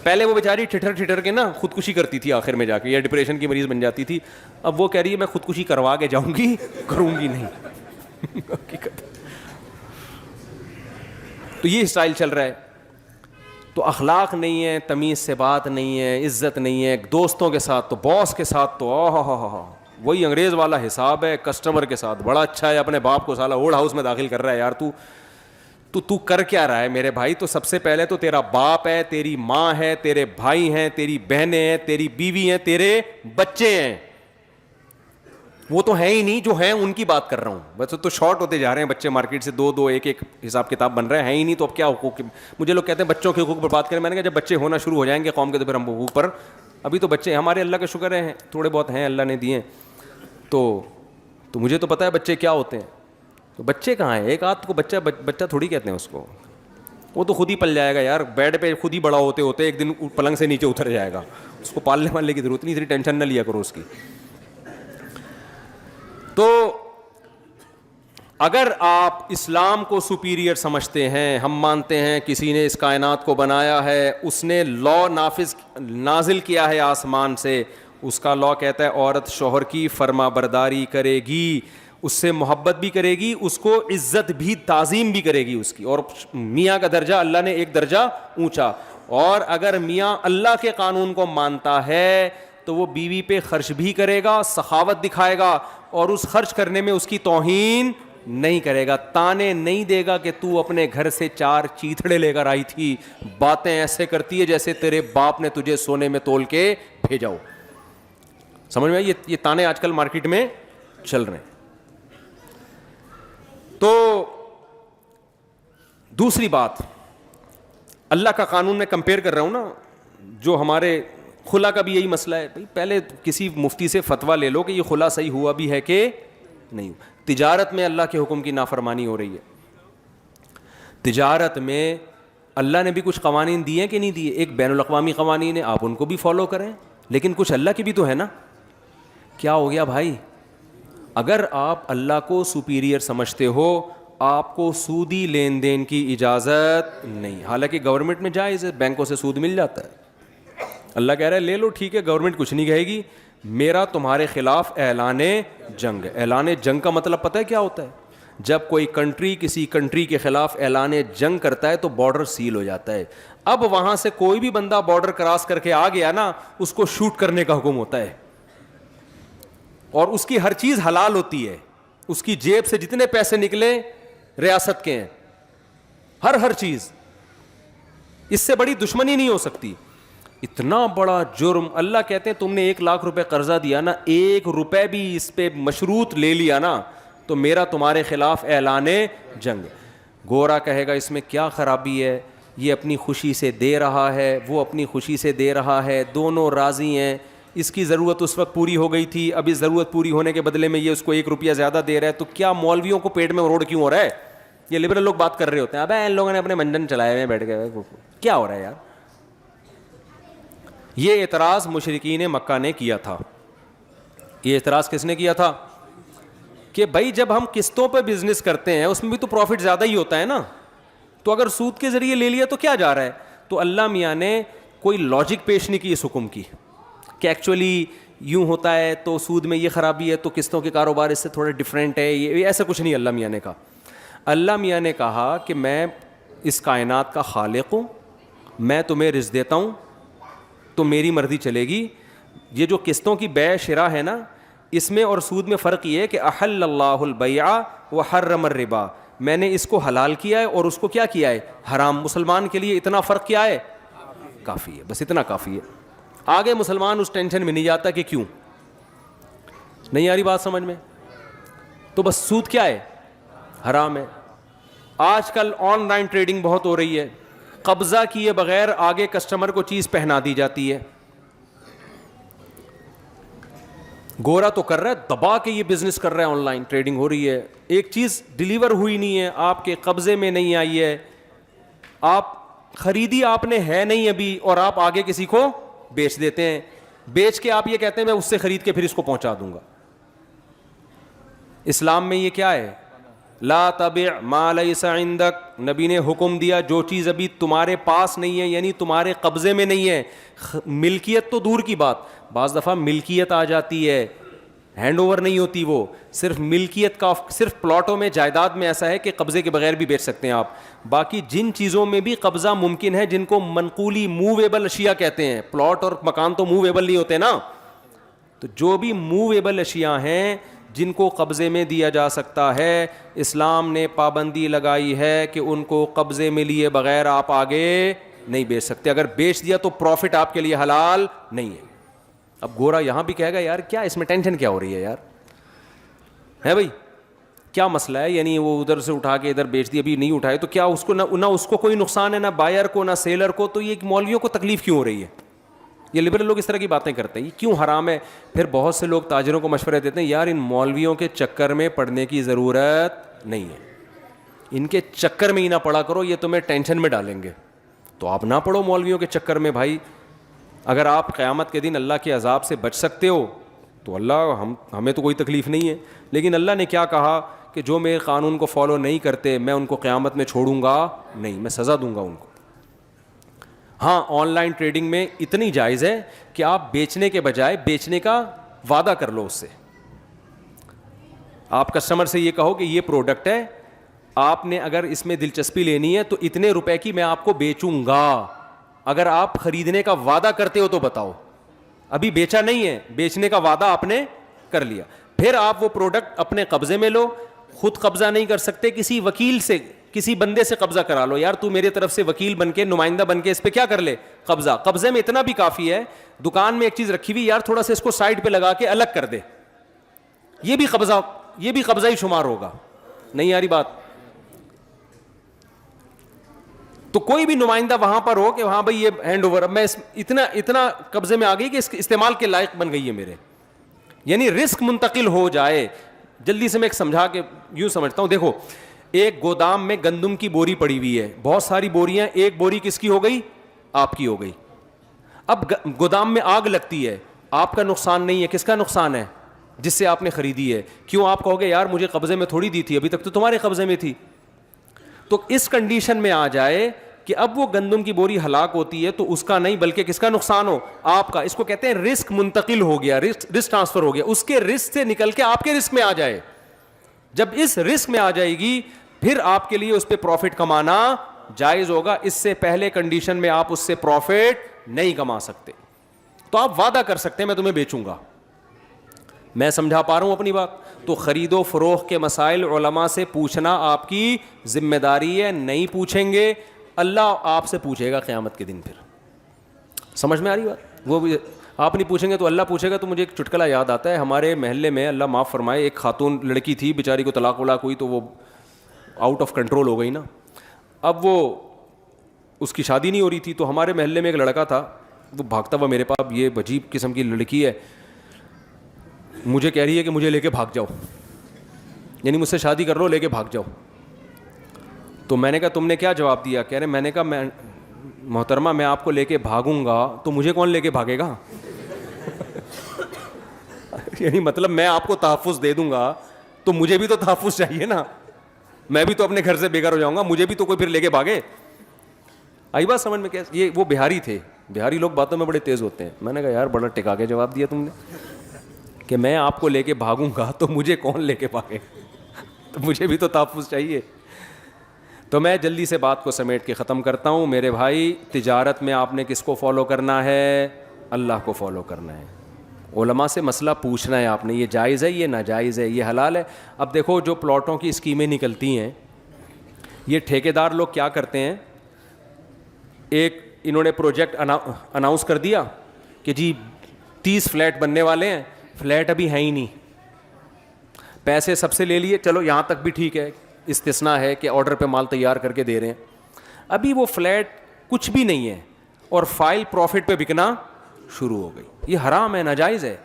S1: پہلے وہ بیچاری ٹھٹر کے نا خودکشی کرتی تھی آخر میں جا کے, یا ڈپریشن کی مریض بن جاتی تھی. اب وہ کہہ رہی ہے میں خودکشی کروا کے جاؤں گی, کروں گی نہیں. تو یہ اسٹائل چل رہا ہے. تو اخلاق نہیں ہے, تمیز سے بات نہیں ہے, عزت نہیں ہے, دوستوں کے ساتھ تو باس کے ساتھ تو وہی انگریز والا حساب ہے, کسٹمر کے ساتھ بڑا اچھا ہے, اپنے باپ کو سالا ووڈ ہاؤس میں داخل کر رہا ہے. یار تو کر کیا رہا ہے میرے بھائی؟ تو سب سے پہلے تو تیرا باپ ہے, تیری ماں ہے, تیرے بھائی ہیں, تیری بہنیں ہیں, تیری بیوی ہیں, تیرے بچے ہیں. وہ تو ہیں ہی نہیں, جو ہیں ان کی بات کر رہا ہوں. بس تو شارٹ ہوتے جا رہے ہیں بچے مارکیٹ سے, دو ایک حساب کتاب بن رہے ہیں ہی نہیں. تو اب کیا حقوق؟ مجھے لوگ کہتے ہیں بچوں کے حقوق پر بات کریں. میں نے کہا جب بچے ہونا شروع ہو جائیں گے قوم کے تو پھر ہم حقوق پر. ابھی تو بچے ہمارے اللہ کا شکر ہے تھوڑے بہت ہیں, اللہ نے دیے. تو مجھے تو پتہ ہے بچے کیا ہوتے ہیں. تو بچے کہاں ہیں؟ ایک آدھ کو بچہ تھوڑی کہتے ہیں اس کو. وہ تو خود ہی پل جائے گا یار, بیڈ پہ خود ہی بڑا ہوتے ہوتے ایک دن پلنگ سے نیچے اتر جائے گا. اس کو پالنے والنے کی ضرورت نہیں, اتنی ٹینشن نہ لیا کرو اس کی. تو اگر آپ اسلام کو سپیریئر سمجھتے ہیں, ہم مانتے ہیں کسی نے اس کائنات کو بنایا ہے, اس نے لا نازل کیا ہے آسمان سے, اس کا لا کہتا ہے عورت شوہر کی فرما برداری کرے گی, اس سے محبت بھی کرے گی, اس کو عزت بھی تعظیم بھی کرے گی اس کی. اور میاں کا درجہ اللہ نے ایک درجہ اونچا. اور اگر میاں اللہ کے قانون کو مانتا ہے تو وہ بیوی پہ خرچ بھی کرے گا, سخاوت دکھائے گا, اور اس خرچ کرنے میں اس کی توہین نہیں کرے گا, تانے نہیں دے گا کہ تو اپنے گھر سے 4 چیتھڑے لے کر آئی تھی, باتیں ایسے کرتی ہے جیسے تیرے باپ نے تجھے سونے میں تول کے بھیجا ہو. سمجھ میں آئی؟ یہ تانے آج کل مارکیٹ میں چل رہے ہیں. تو دوسری بات, اللہ کا قانون میں کمپیئر کر رہا ہوں نا, جو ہمارے خلا کا بھی یہی مسئلہ ہے. بھائی پہلے کسی مفتی سے فتویٰ لے لو کہ یہ خلا صحیح ہوا بھی ہے کہ نہیں. تجارت میں اللہ کے حکم کی نافرمانی ہو رہی ہے. تجارت میں اللہ نے بھی کچھ قوانین دیے کہ نہیں دیے؟ ایک بین الاقوامی قوانین ہے, آپ ان کو بھی فالو کریں, لیکن کچھ اللہ کی بھی تو ہے نا. کیا ہو گیا بھائی؟ اگر آپ اللہ کو سپیریئر سمجھتے ہو, آپ کو سودی لین دین کی اجازت نہیں. حالانکہ گورنمنٹ میں جائز ہے, بینکوں سے سود مل جاتا ہے. اللہ کہہ رہا ہے لے لو, ٹھیک ہے, گورنمنٹ کچھ نہیں کہے گی. میرا تمہارے خلاف اعلان جنگ. اعلان جنگ کا مطلب پتہ ہے کیا ہوتا ہے؟ جب کوئی کنٹری کسی کنٹری کے خلاف اعلان جنگ کرتا ہے تو بارڈر سیل ہو جاتا ہے. اب وہاں سے کوئی بھی بندہ بارڈر کراس کر کے آ گیا نا, اس کو شوٹ کرنے کا حکم ہوتا ہے, اور اس کی ہر چیز حلال ہوتی ہے. اس کی جیب سے جتنے پیسے نکلے ریاست کے ہیں, ہر چیز. اس سے بڑی دشمنی نہیں ہو سکتی. اتنا بڑا جرم. اللہ کہتے ہیں تم نے 1 لاکھ روپے قرضہ دیا نا, 1 روپے بھی اس پہ مشروط لے لیا نا, تو میرا تمہارے خلاف اعلان جنگ. گورا کہے گا اس میں کیا خرابی ہے, یہ اپنی خوشی سے دے رہا ہے, وہ اپنی خوشی سے دے رہا ہے, دونوں راضی ہیں. اس کی ضرورت اس وقت پوری ہو گئی تھی, اب اس ضرورت پوری ہونے کے بدلے میں یہ اس کو 1 روپیہ زیادہ دے رہا ہے, تو کیا مولویوں کو پیٹ میں روڑ کیوں ہو رہا ہے؟ یہ لبرل لوگ بات کر رہے ہوتے ہیں, ابے ان لوگوں نے اپنے منجن چلائے ہوئے بیٹھ گئے, کیا ہو رہا ہے یار؟ یہ اعتراض مشرکین مکہ نے کیا تھا. یہ اعتراض کس نے کیا تھا؟ کہ بھائی جب ہم قسطوں پہ بزنس کرتے ہیں اس میں بھی تو پروفٹ زیادہ ہی ہوتا ہے نا, تو اگر سود کے ذریعے لے لیا تو کیا جا رہا ہے؟ تو اللہ میاں نے کوئی لاجک پیش نہیں کی اس حکم کی کہ ایکچولی یوں ہوتا ہے تو سود میں یہ خرابی ہے تو قسطوں کے کاروبار اس سے تھوڑا ڈفرینٹ ہے, یہ ایسا کچھ نہیں اللہ میاں نے کہا. اللہ میاں نے کہا کہ میں اس کائنات کا خالق ہوں, میں تمہیں رزق دیتا ہوں تو میری مرضی چلے گی. یہ جو قسطوں کی بیع شراء ہے نا, اس میں اور سود میں فرق یہ ہے کہ احل اللہ البیع وحرم الربا, میں نے اس کو حلال کیا ہے اور اس کو کیا کیا ہے؟ حرام. مسلمان کے لیے اتنا فرق کیا ہے؟ کافی ہے, بس اتنا کافی ہے. آگے مسلمان اس ٹینشن میں نہیں جاتا کہ کیوں. نہیں آ رہی بات سمجھ میں؟ تو بس سود کیا ہے؟ حرام ہے. آج کل آن لائن ٹریڈنگ بہت ہو رہی ہے, قبضہ کیے بغیر آگے کسٹمر کو چیز پہنا دی جاتی ہے. گورا تو کر رہا ہے, دبا کے یہ بزنس کر رہا ہے, آن لائن ٹریڈنگ ہو رہی ہے, ایک چیز ڈیلیور ہوئی نہیں ہے, آپ کے قبضے میں نہیں آئی ہے, آپ خریدی آپ نے ہے نہیں ابھی, اور آپ آگے کسی کو بیچ دیتے ہیں. بیچ کے آپ یہ کہتے ہیں میں اس سے خرید کے پھر اس کو پہنچا دوں گا. اسلام میں یہ کیا ہے؟ لا تبع ما لیس عندک. نبی نے حکم دیا جو چیز ابھی تمہارے پاس نہیں ہے, یعنی تمہارے قبضے میں نہیں ہے, ملکیت تو دور کی بات, بعض دفعہ ملکیت آ جاتی ہے ہینڈ اوور نہیں ہوتی, وہ صرف ملکیت کا, صرف پلاٹوں میں جائیداد میں ایسا ہے کہ قبضے کے بغیر بھی بیچ سکتے ہیں آپ. باقی جن چیزوں میں بھی قبضہ ممکن ہے, جن کو منقولی موویبل اشیاء کہتے ہیں, پلاٹ اور مکان تو موویبل نہیں ہوتے نا, تو جو بھی موویبل اشیاء ہیں جن کو قبضے میں دیا جا سکتا ہے, اسلام نے پابندی لگائی ہے کہ ان کو قبضے میں لیے بغیر آپ آگے نہیں بیچ سکتے. اگر بیچ دیا تو پروفٹ آپ کے لیے حلال نہیں ہے. اب گورا یہاں بھی کہے گا یار کیا اس میں ٹینشن کیا ہو رہی ہے یار, ہے بھائی کیا مسئلہ ہے, یعنی وہ ادھر سے اٹھا کے ادھر بیچ دی, ابھی نہیں اٹھائے تو کیا اس کو نہ اس کو کوئی نقصان ہے, نہ بائر کو نہ سیلر کو, تو یہ مولویوں کو تکلیف کیوں ہو رہی ہے؟ یہ لبرل لوگ اس طرح کی باتیں کرتے ہیں, یہ کیوں حرام ہے؟ پھر بہت سے لوگ تاجروں کو مشورے دیتے ہیں یار ان مولویوں کے چکر میں پڑنے کی ضرورت نہیں ہے, ان کے چکر میں ہی نہ پڑا کرو, یہ تمہیں ٹینشن میں ڈالیں گے. تو آپ نہ پڑھو مولویوں کے چکر میں بھائی. اگر آپ قیامت کے دن اللہ کے عذاب سے بچ سکتے ہو تو اللہ ہمیں تو کوئی تکلیف نہیں ہے, لیکن اللہ نے کیا کہا کہ جو میرے قانون کو فالو نہیں کرتے میں ان کو قیامت میں چھوڑوں گا نہیں, میں سزا دوں گا ان کو. ہاں آن لائن ٹریڈنگ میں اتنی جائز ہے کہ آپ بیچنے کے بجائے بیچنے کا وعدہ کر لو اس سے. آپ کسٹمر سے یہ کہو کہ یہ پروڈکٹ ہے, آپ نے اگر اس میں دلچسپی لینی ہے تو اتنے روپے کی میں آپ کو بیچوں گا, اگر آپ خریدنے کا وعدہ کرتے ہو تو بتاؤ. ابھی بیچا نہیں ہے, بیچنے کا وعدہ آپ نے کر لیا, پھر آپ وہ پروڈکٹ اپنے قبضے میں لو. خود قبضہ نہیں کر سکتے, کسی وکیل سے, کسی بندے سے قبضہ کرا لو, یار تو میری طرف سے وکیل بن کے, نمائندہ بن کے اس پہ کیا کر لے قبضہ. قبضے میں اتنا بھی کافی ہے, دکان میں ایک چیز رکھی ہوئی, یار تھوڑا سا اس کو سائڈ پہ لگا کے الگ کر دے, یہ بھی قبضہ ہی شمار ہوگا. نہیں یاری بات, تو کوئی بھی نمائندہ وہاں پر ہو کہ ہاں بھائی یہ ہینڈ اوور, اب میں اتنا قبضے میں آ گئی کہ اس استعمال کے لائق بن گئی ہے میرے, یعنی رسک منتقل ہو جائے. جلدی سے میں ایک سمجھا کے یوں سمجھتا ہوں, دیکھو ایک گودام میں گندم کی بوری پڑی ہوئی ہے, بہت ساری بوریاں, ایک بوری کس کی ہو گئی؟ آپ کی ہو گئی. اب گودام میں آگ لگتی ہے, آپ کا نقصان نہیں ہے, کس کا نقصان ہے؟ جس سے آپ نے خریدی ہے. کیوں؟ آپ کہو گے یار مجھے قبضے میں تھوڑی دی تھی, ابھی تک تو تمہارے قبضے میں تھی. تو اس کنڈیشن میں آ جائے کہ اب وہ گندم کی بوری ہلاک ہوتی ہے تو اس کا نہیں بلکہ کس کا نقصان ہو؟ آپ کا. اس کو کہتے ہیں رسک منتقل ہو گیا, رسک ٹرانسفر ہو گیا, اس کے رسک سے نکل کے آپ کے رسک میں آ جائے. جب اس رسک میں آ جائے گی پھر آپ کے لیے اس پہ پروفٹ کمانا جائز ہوگا. اس سے پہلے کنڈیشن میں آپ اس سے پروفٹ نہیں کما سکتے. تو آپ وعدہ کر سکتے ہیں میں تمہیں بیچوں گا. میں سمجھا پا رہا ہوں اپنی بات؟ تو خرید و فروخت کے مسائل علماء سے پوچھنا آپ کی ذمہ داری ہے. نہیں پوچھیں گے اللہ آپ سے پوچھے گا قیامت کے دن. پھر سمجھ میں آ رہی بات؟ وہ بھی آپ نہیں پوچھیں گے تو اللہ پوچھے گا. تو مجھے ایک چٹکلا یاد آتا ہے, ہمارے محلے میں اللہ معاف فرمائے ایک خاتون لڑکی تھی, بیچاری کو طلاق ولاق ہوئی تو وہ آؤٹ آف کنٹرول ہو گئی نا. اب وہ اس کی شادی نہیں ہو رہی تھی, تو ہمارے محلے میں ایک لڑکا تھا, وہ بھاگتا ہوا میرے پاس, یہ عجیب قسم کی لڑکی ہے, مجھے کہہ رہی ہے کہ مجھے لے کے بھاگ جاؤ, یعنی مجھ سے شادی کر لو, لے کے بھاگ جاؤ. تو میں نے کہا تم نے کیا جواب دیا؟ کہہ رہے میں نے کہا میں محترمہ میں آپ کو لے کے بھاگوں گا تو مجھے کون لے کے بھاگے گا؟ یعنی مطلب میں آپ کو تحفظ دے دوں گا تو مجھے بھی تو تحفظ چاہیے نا, میں بھی تو اپنے گھر سے بے گھر ہو جاؤں گا, مجھے بھی تو کوئی پھر لے کے بھاگے. آئی بات سمجھ میں؟ کیا یہ وہ بہاری تھے, بہاری لوگ باتوں میں بڑے تیز ہوتے ہیں. میں نے کہا یار بڑا ٹکا کے جواب دیا تم نے کہ میں آپ کو لے کے بھاگوں گا تو مجھے کون لے کے بھاگے, تو مجھے بھی تو تحفظ چاہیے. تو میں جلدی سے بات کو سمیٹ کے ختم کرتا ہوں. میرے بھائی, تجارت میں آپ نے کس کو فالو کرنا ہے؟ اللہ کو فالو کرنا ہے. علماء سے مسئلہ پوچھنا ہے آپ نے, یہ جائز ہے, یہ ناجائز ہے, یہ حلال ہے. اب دیکھو جو پلاٹوں کی اسکیمیں نکلتی ہیں, یہ ٹھیکیدار لوگ کیا کرتے ہیں, ایک انہوں نے پروجیکٹ اناؤنس کر دیا کہ جی 30 فلیٹ بننے والے ہیں, فلیٹ ابھی ہیں ہی نہیں, پیسے سب سے لے لیے, چلو یہاں تک بھی ٹھیک ہے, استثناء ہے کہ آرڈر پہ مال تیار کر کے دے رہے ہیں. ابھی وہ فلیٹ کچھ بھی نہیں ہے اور فائل پروفٹ پہ بکنا شروع ہو گئی. یہ حرام ہے, ناجائز ہے.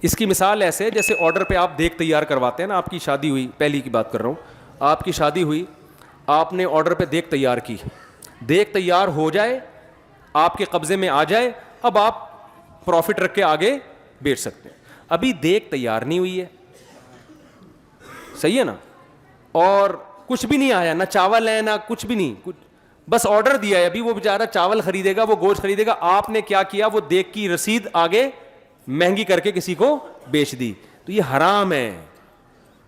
S1: اس کی مثال ایسے جیسے آرڈر پہ آپ دیگ تیار کرواتے ہیں نا, آپ کی شادی ہوئی, پہلی کی بات کر رہا ہوں, آپ کی شادی ہوئی, آپ نے آرڈر پہ دیگ تیار کی, دیگ تیار ہو جائے, آپ کے قبضے میں آ جائے, اب آپ پروفٹ رکھ کے آگے بیچ سکتے ہیں. ابھی دیگ تیار نہیں ہوئی ہے, صحیح ہے نا, اور کچھ بھی نہیں آیا, نہ چاول ہے نہ کچھ بھی نہیں, کچھ بس آرڈر دیا ہے, ابھی وہ بیچارہ چاول خریدے گا, وہ گوشت خریدے گا, آپ نے کیا کیا, وہ دیکھ کی رسید آگے مہنگی کر کے کسی کو بیچ دی, تو یہ حرام ہے.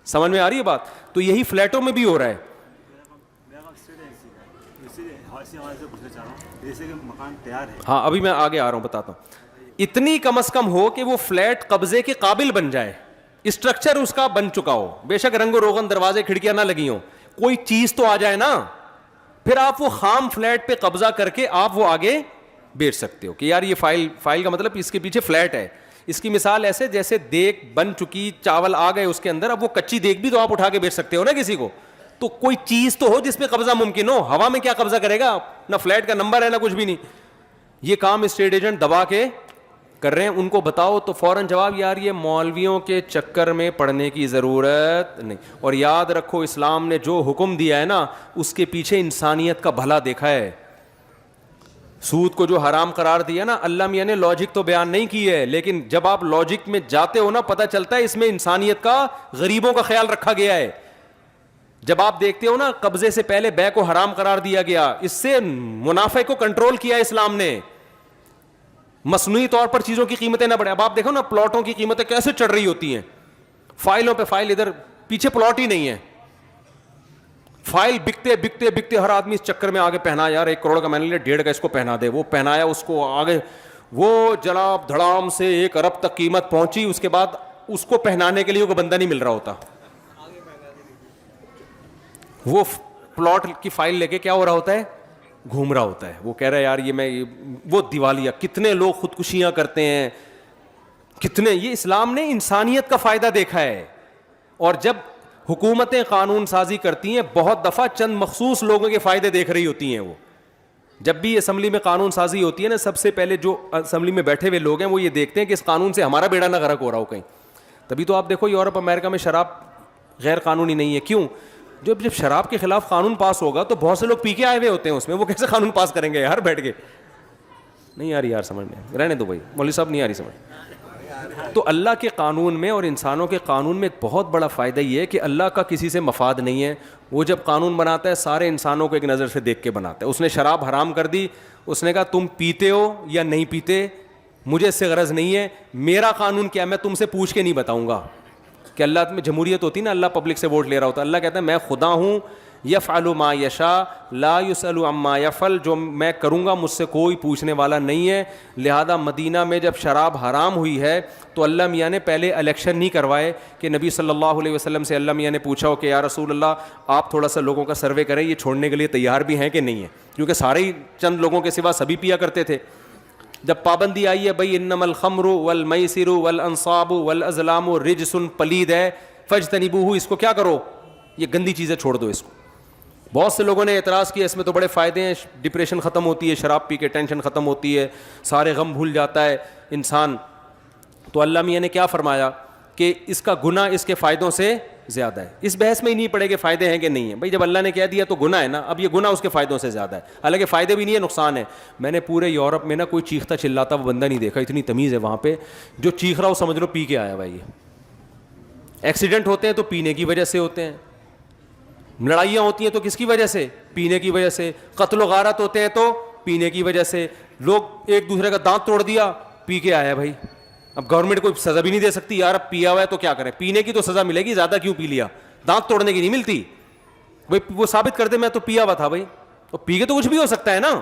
S1: سمجھ میں آ رہی ہے بات؟ تو یہی فلیٹوں میں بھی ہو رہا ہے. ہاں ابھی میں آگے آ رہا ہوں, بتاتا ہوں. اتنی کم از کم ہو کہ وہ فلیٹ قبضے کے قابل بن جائے, اسٹرکچر اس کا بن چکا ہو, بے شک رنگ و روغن دروازے کھڑکیاں نہ لگی ہوں, کوئی چیز تو آ جائے نا, پھر آپ وہ خام فلیٹ پہ قبضہ کر کے آپ وہ آگے بیچ سکتے ہو کہ یار یہ فائل کا مطلب اس کے پیچھے فلیٹ ہے. اس کی مثال ایسے جیسے دیگ بن چکی, چاول آ گئے اس کے اندر, اب وہ کچی دیگ بھی تو آپ اٹھا کے بیچ سکتے ہو نا کسی کو. تو کوئی چیز تو ہو جس پہ قبضہ ممکن ہو, ہوا میں کیا قبضہ کرے گا, نہ فلیٹ کا نمبر ہے نہ کچھ بھی نہیں. یہ کام اسٹیٹ ایجنٹ دبا کے کر رہے ہیں. ان کو بتاؤ تو فوراً جواب, یار یہ مولویوں کے چکر میں پڑنے کی ضرورت نہیں. اور یاد رکھو اسلام نے جو حکم دیا ہے نا, اس کے پیچھے انسانیت کا بھلا دیکھا ہے. سود کو جو حرام قرار دیا نا, اللہ میاں نے لاجک تو بیان نہیں کی ہے, لیکن جب آپ لاجک میں جاتے ہو نا, پتہ چلتا ہے اس میں انسانیت کا, غریبوں کا خیال رکھا گیا ہے. جب آپ دیکھتے ہو نا قبضے سے پہلے بے کو حرام قرار دیا گیا, اس سے منافع کو کنٹرول کیا اسلام نے, مصنوعی طور پر چیزوں کی قیمتیں نہ بڑھیں. اب آپ دیکھو نا پلاٹوں کی قیمتیں کیسے چڑھ رہی ہوتی ہیں, فائلوں پہ فائل, ادھر پیچھے پلاٹ ہی نہیں ہے, فائل بکتے بکتے بکتے ہر آدمی اس چکر میں آگے پہنا, یار 1 کروڑ کا میں نے لیا, 1.5 کا اس کو پہنا دے, وہ پہنایا اس کو آگے, وہ جناب دھڑام سے 1 ارب تک قیمت پہنچی. اس کے بعد اس کو پہنانے کے لیے کوئی بندہ نہیں مل رہا ہوتا, وہ پلاٹ کی فائل لے کے کیا ہو رہا ہوتا ہے, گھوم رہا ہوتا ہے. وہ کہہ رہا ہے یار یہ میں, وہ دیوالیہ, کتنے لوگ خودکشیاں کرتے ہیں, کتنے. یہ اسلام نے انسانیت کا فائدہ دیکھا ہے. اور جب حکومتیں قانون سازی کرتی ہیں, بہت دفعہ چند مخصوص لوگوں کے فائدے دیکھ رہی ہوتی ہیں. وہ جب بھی اسمبلی میں قانون سازی ہوتی ہے نا, سب سے پہلے جو اسمبلی میں بیٹھے ہوئے لوگ ہیں وہ یہ دیکھتے ہیں کہ اس قانون سے ہمارا بیڑا نہ غرق ہو رہا ہو کہیں. تبھی تو آپ دیکھو یورپ امریکہ میں شراب غیر قانونی نہیں ہے. کیوں؟ جب شراب کے خلاف قانون پاس ہوگا تو بہت سے لوگ پی کے آئے ہوئے ہوتے ہیں اس میں, وہ کیسے قانون پاس کریں گے یار بیٹھ کے. نہیں آ رہی یار سمجھ میں, رہنے دو بھائی, مولوی صاحب نہیں آ رہی سمجھ. تو اللہ کے قانون میں اور انسانوں کے قانون میں ایک بہت بڑا فائدہ یہ ہے کہ اللہ کا کسی سے مفاد نہیں ہے. وہ جب قانون بناتا ہے سارے انسانوں کو ایک نظر سے دیکھ کے بناتا ہے. اس نے شراب حرام کر دی, اس نے کہا تم پیتے ہو یا نہیں پیتے, مجھے اس سے غرض نہیں ہے, میرا قانون کیا, میں تم سے پوچھ کے نہیں بتاؤں گا. کہ اللہ میں جمہوریت ہوتی نا, اللہ پبلک سے ووٹ لے رہا ہوتا, اللہ کہتا ہے میں خدا ہوں, یفعل ما یشاء لا یسأل عما یفعل, جو میں کروں گا مجھ سے کوئی پوچھنے والا نہیں ہے. لہذا مدینہ میں جب شراب حرام ہوئی ہے تو اللہ میاں نے پہلے الیکشن نہیں کروائے کہ نبی صلی اللہ علیہ وسلم سے اللہ میاں نے پوچھا ہو کہ یا رسول اللہ آپ تھوڑا سا لوگوں کا سروے کریں, یہ چھوڑنے کے لیے تیار بھی ہیں کہ نہیں ہیں, کیونکہ سارے ہی چند لوگوں کے سوا سبھی پیا کرتے تھے. جب پابندی آئی ہے بھائی انما الخمر والمیسر والانصاب والازلام رجس, پلید ہے, فاجتنبوہ, اس کو کیا کرو, یہ گندی چیزیں چھوڑ دو اس کو. بہت سے لوگوں نے اعتراض کیا اس میں تو بڑے فائدے ہیں, ڈپریشن ختم ہوتی ہے, شراب پی کے ٹینشن ختم ہوتی ہے, سارے غم بھول جاتا ہے انسان. تو اللہ میاں نے کیا فرمایا کہ اس کا گناہ اس کے فائدوں سے زیادہ ہے. اس بحث میں ہی نہیں پڑے کہ فائدے ہیں کہ نہیں ہیں, بھائی جب اللہ نے کہہ دیا تو گناہ ہے نا, اب یہ گناہ اس کے فائدوں سے زیادہ ہے. حالانکہ فائدے بھی نہیں ہے, نقصان ہے. میں نے پورے یورپ میں نا کوئی چیختا چلاتا وہ بندہ نہیں دیکھا, اتنی تمیز ہے وہاں پہ. جو چیخ رہا ہو سمجھ لو پی کے آیا بھائی. ایکسیڈنٹ ہوتے ہیں تو پینے کی وجہ سے ہوتے ہیں, لڑائیاں ہوتی ہیں تو کس کی وجہ سے, پینے کی وجہ سے, قتل و غارت ہوتے ہیں تو پینے کی وجہ سے. لوگ ایک دوسرے کا دانت توڑ دیا, پی کے آیا بھائی. اب گورنمنٹ کوئی سزا بھی نہیں دے سکتی, یار اب پیا ہوا ہے تو کیا کریں, پینے کی تو سزا ملے گی, زیادہ کیوں پی لیا, دانت توڑنے کی نہیں ملتی. بھائی وہ ثابت کر دے میں تو پیا ہوا تھا بھائی, تو پی کے تو کچھ بھی ہو سکتا ہے نا,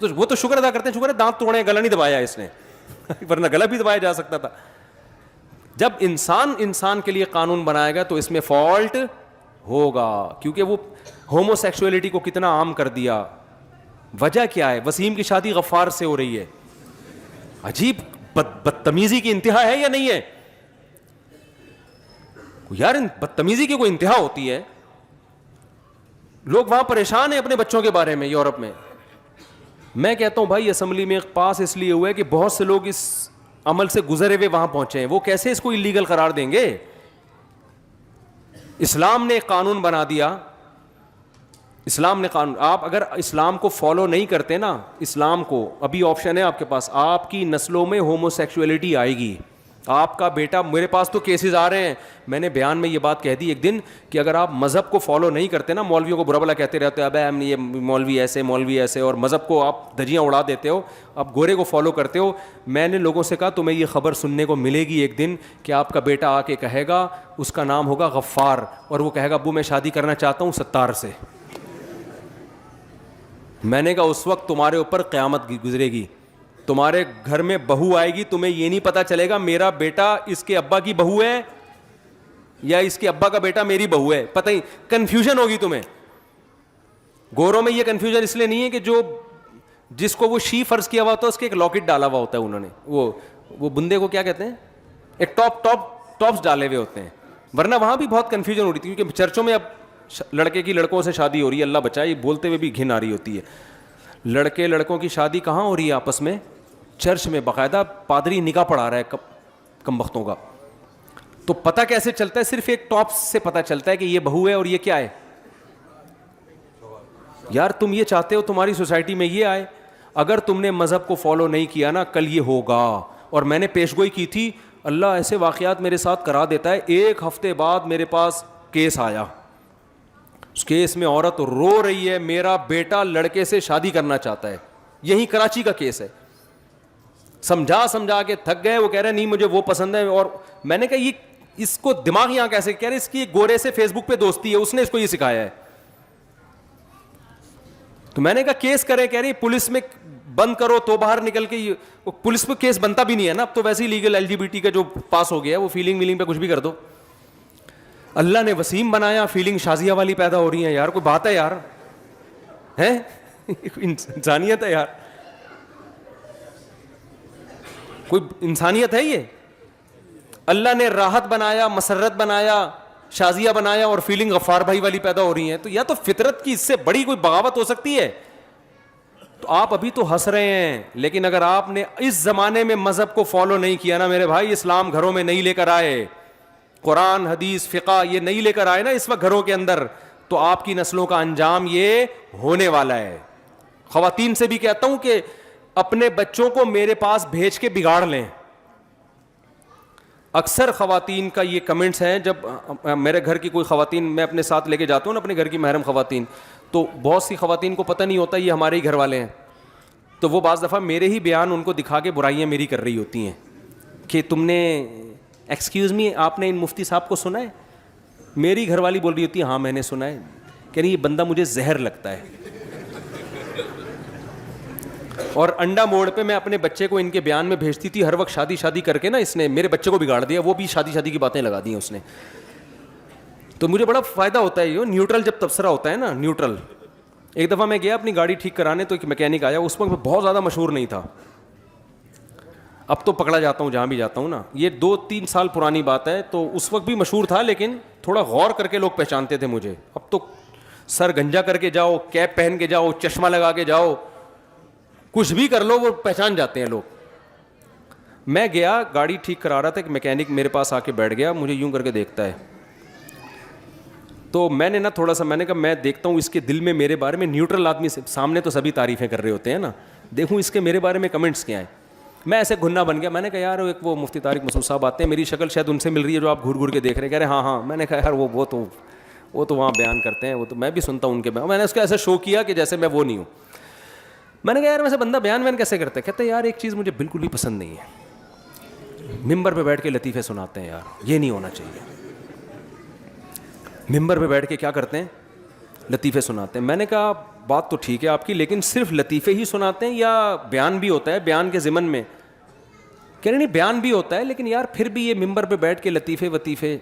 S1: تو وہ تو شکر ادا کرتے ہیں, شکر ہے دانت توڑے, گلا نہیں دبایا اس نے, ورنہ گلا بھی دبایا جا سکتا تھا. جب انسان کے لیے قانون بنائے گا تو اس میں فالٹ ہوگا, کیونکہ وہ ہومو سیکسولیٹی کو کتنا عام کر دیا. وجہ کیا ہے, وسیم کی شادی غفار سے ہو رہی ہے, عجیب بدتمیزی کی انتہا ہے یا نہیں ہے یار, بدتمیزی کی کوئی انتہا ہوتی ہے. لوگ وہاں پریشان ہیں اپنے بچوں کے بارے میں یورپ میں. میں کہتا ہوں بھائی اسمبلی میں پاس اس لیے ہوا ہے کہ بہت سے لوگ اس عمل سے گزرے ہوئے وہاں پہنچے ہیں, وہ کیسے اس کو اللیگل قرار دیں گے. اسلام نے ایک قانون بنا دیا, اسلام نے قانون, آپ اگر اسلام کو فالو نہیں کرتے نا, اسلام کو, ابھی آپشن ہے آپ کے پاس, آپ کی نسلوں میں ہومو سیکسولیٹی آئے گی. آپ کا بیٹا, میرے پاس تو کیسز آ رہے ہیں, میں نے بیان میں یہ بات کہہ دی ایک دن کہ اگر آپ مذہب کو فالو نہیں کرتے نا, مولویوں کو برا بلا کہتے رہتے ہو, ابے ہم یہ مولوی ایسے, اور مذہب کو آپ دھجیاں اڑا دیتے ہو, آپ گورے کو فالو کرتے ہو. میں نے لوگوں سے کہا تمہیں یہ خبر سننے کو ملے گی ایک دن کہ آپ کا بیٹا آ کے کہے گا, اس کا نام ہوگا غفار, اور وہ کہے گا ابو میں شادی کرنا چاہتا ہوں ستار سے. میں نے کہا اس وقت تمہارے اوپر قیامت گزرے گی, تمہارے گھر میں بہو آئے گی, تمہیں یہ نہیں پتا چلے گا میرا بیٹا اس کے ابا کی بہو ہے یا اس کے ابا کا بیٹا میری بہو ہے, پتہ ہی کنفیوژن ہوگی تمہیں. گوروں میں یہ کنفیوژن اس لیے نہیں ہے کہ جو جس کو وہ شی فرض کیا ہوا ہوتا ہے اس کے ایک لاکٹ ڈالا ہوا ہوتا ہے انہوں نے, وہ بندے کو کیا کہتے ہیں, ایک ٹاپس ڈالے ہوئے ہوتے ہیں, ورنہ وہاں بھی بہت کنفیوژن ہو رہی تھی. کیونکہ چرچوں میں اب لڑکے کی لڑکوں سے شادی ہو رہی ہے, اللہ بچائے, بولتے ہوئے بھی گھن آ رہی ہوتی ہے. لڑکے لڑکوں کی شادی کہاں ہو رہی ہے آپس میں, چرچ میں, باقاعدہ پادری نکاح پڑھا رہا ہے کم بختوں کا. تو پتہ کیسے چلتا ہے, صرف ایک ٹاپ سے پتہ چلتا ہے کہ یہ بہو ہے اور یہ کیا ہے. یار تم یہ چاہتے ہو تمہاری سوسائٹی میں یہ آئے, اگر تم نے مذہب کو فالو نہیں کیا نا کل یہ ہوگا. اور میں نے پیش گوئی کی تھی, اللہ ایسے واقعات میرے ساتھ کرا دیتا ہے. ایک ہفتے بعد میرے پاس کیس آیا, اس کیس میں عورت رو رہی ہے میرا بیٹا لڑکے سے شادی کرنا چاہتا ہے, یہی کراچی کا کیس ہے. سمجھا کے تھک گئے, وہ کہہ رہے نہیں مجھے وہ پسند ہے. اور میں نے کہا یہ اس کو دماغ یہاں کیسے, کہہ رہے اس کی گورے سے فیس بک پہ دوستی ہے, اس نے اس کو یہ سکھایا ہے. تو میں نے کہا کیس کرے, کہہ رہی پولیس میں بند کرو تو باہر نکل کے, پولیس پہ کیس بنتا بھی نہیں ہے نا اب تو, ویسے ہی لیگل LGBT کا جو پاس ہو گیا ہے وہ فیلنگ ویلنگ پہ کچھ بھی کر دو. اللہ نے وسیم بنایا, فیلنگ شازیہ والی پیدا ہو رہی ہیں. یار کوئی بات ہے یار, ہے انسانیت ہے یار, کوئی انسانیت ہے یہ. اللہ نے راحت بنایا, مسرت بنایا, شازیہ بنایا, اور فیلنگ غفار بھائی والی پیدا ہو رہی ہیں. تو یا تو فطرت کی اس سے بڑی کوئی بغاوت ہو سکتی ہے. تو آپ ابھی تو ہنس رہے ہیں, لیکن اگر آپ نے اس زمانے میں مذہب کو فالو نہیں کیا نا میرے بھائی, اسلام گھروں میں نہیں لے کر آئے, قرآن حدیث فقہ یہ نہیں لے کر آئے نا اس وقت گھروں کے اندر, تو آپ کی نسلوں کا انجام یہ ہونے والا ہے. خواتین سے بھی کہتا ہوں کہ اپنے بچوں کو میرے پاس بھیج کے بگاڑ لیں. اکثر خواتین کا یہ کمنٹس ہیں, جب میرے گھر کی کوئی خواتین میں اپنے ساتھ لے کے جاتا ہوں نا, اپنے گھر کی محرم خواتین, تو بہت سی خواتین کو پتہ نہیں ہوتا یہ ہمارے ہی گھر والے ہیں. تو وہ بعض دفعہ میرے ہی بیان ان کو دکھا کے برائیاں میری کر رہی ہوتی ہیں کہ تم نے ایکسکیوز می آپ نے ان مفتی صاحب کو سنا ہے. میری گھر والی بول رہی ہوتی ہے ہاں میں نے سنا ہے, کہ نہیں یہ بندہ مجھے زہر لگتا ہے. اور انڈا موڑ پہ میں اپنے بچے کو ان کے بیان میں بھیجتی تھی ہر وقت, شادی کر کے نا اس نے میرے بچے کو بگاڑ دیا, وہ بھی شادی کی باتیں لگا دی ہیں اس نے. تو مجھے بڑا فائدہ ہوتا ہے یہ نیوٹرل جب تبصرہ ہوتا ہے نا, نیوٹرل. ایک دفعہ میں گیا اپنی گاڑی ٹھیک کرانے, تو ایک میکینک آیا, اس وقت میں بہت زیادہ مشہور نہیں تھا, اب تو پکڑا جاتا ہوں جہاں بھی جاتا ہوں نا, یہ 2-3 سال پرانی بات ہے. تو اس وقت بھی مشہور تھا, لیکن تھوڑا غور کر کے لوگ پہچانتے تھے مجھے. اب تو سر گنجا کر کے جاؤ, کیپ پہن کے جاؤ, چشمہ لگا کے جاؤ, کچھ بھی کر لو وہ پہچان جاتے ہیں لوگ. میں گیا گاڑی ٹھیک کرا رہا تھا, کہ میکینک میرے پاس آ کے بیٹھ گیا, مجھے یوں کر کے دیکھتا ہے. تو میں نے نا تھوڑا سا میں نے کہا میں دیکھتا ہوں اس کے دل میں میرے بارے میں, نیوٹرل آدمی سے سامنے تو سبھی تعریفیں کر رہے ہوتے ہیں نا, دیکھوں اس کے میرے بارے میں کمنٹس کیا ہیں. میں ایسے گھننا بن گیا, میں نے کہا یار ایک وہ مفتی طارق مسعود صاحب آتے ہیں, میری شکل شاید ان سے مل رہی ہے جو آپ گھور کے دیکھ رہے ہیں. کہہ رہے ہاں. میں نے کہا یار وہ تو وہاں بیان کرتے ہیں, وہ تو میں بھی سنتا ہوں ان کے بیان. میں نے اس کو ایسا شو کیا کہ جیسے میں وہ نہیں ہوں. میں نے کہا یار ویسے بندہ بیان کیسے کرتا ہے. کہتے ہیں یار ایک چیز مجھے بالکل بھی پسند نہیں ہے, ممبر پہ بیٹھ کے لطیفے سناتے ہیں. یار یہ نہیں ہونا چاہیے. ممبر پہ بیٹھ کے کیا کرتے ہیں, لطیفے سناتے ہیں. میں نے کہا بات تو ٹھیک ہے آپ کی, لیکن صرف لطیفے ہی سناتے ہیں یا بیان بھی ہوتا ہے بیان کے ضمن میں؟ کہہ رہے نہیں بیان بھی ہوتا ہے, لیکن یار پھر بھی یہ ممبر پہ بیٹھ کے لطیفے وطیفے.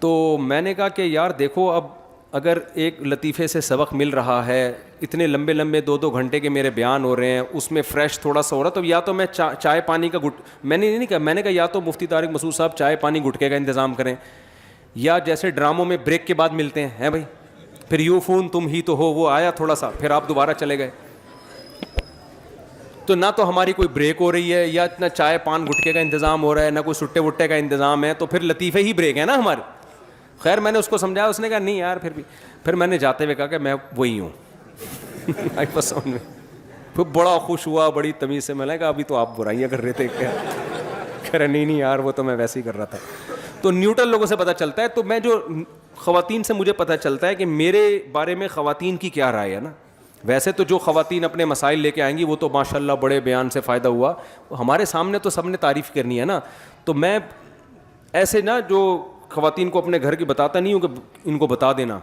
S1: تو میں نے کہا کہ یار دیکھو, اب اگر ایک لطیفے سے سبق مل رہا ہے, اتنے لمبے 2 گھنٹے کے میرے بیان ہو رہے ہیں, اس میں فریش تھوڑا سا ہو رہا, تو یا تو میں چائے پانی کا میں نے نہیں کہا, میں نے کہا یا تو مفتی طارق مسعود صاحب چائے پانی گٹکے کا انتظام کریں, یا جیسے ڈراموں میں بریک کے بعد ملتے ہیں بھائی, پھر یو فون تم ہی تو ہو, وہ آیا تھوڑا سا, پھر آپ دوبارہ چلے گئے. تو نہ تو ہماری کوئی بریک ہو رہی ہے, یا اتنا چائے پان گٹکے کا انتظام ہو رہا ہے, نہ کوئی سٹے وٹے کا انتظام ہے, تو پھر لطیفے ہی بریک ہے نا ہمارے. خیر میں نے اس کو سمجھایا, اس نے کہا نہیں یار پھر میں نے جاتے ہوئے کہا کہ میں وہی ہوں. پھر بڑا خوش ہوا, بڑی تمیز سے. میں نے کہا ابھی تو آپ برائیاں کر رہے تھے کیا. کہہ رہا نہیں یار وہ تو میں ویسے ہی کر رہا تھا. تو نیوٹرل لوگوں سے پتہ چلتا ہے. تو میں جو خواتین سے مجھے پتہ چلتا ہے کہ میرے بارے میں خواتین کی کیا رائے ہے نا. ویسے تو جو خواتین اپنے مسائل لے کے آئیں گی وہ تو ماشاء اللہ بڑے بیان سے فائدہ ہوا, ہمارے سامنے تو سب نے تعریف کرنی ہے نا. تو میں ایسے نا جو خواتین کو اپنے گھر کی بتاتا نہیں ہوں کہ ان کو بتا دینا,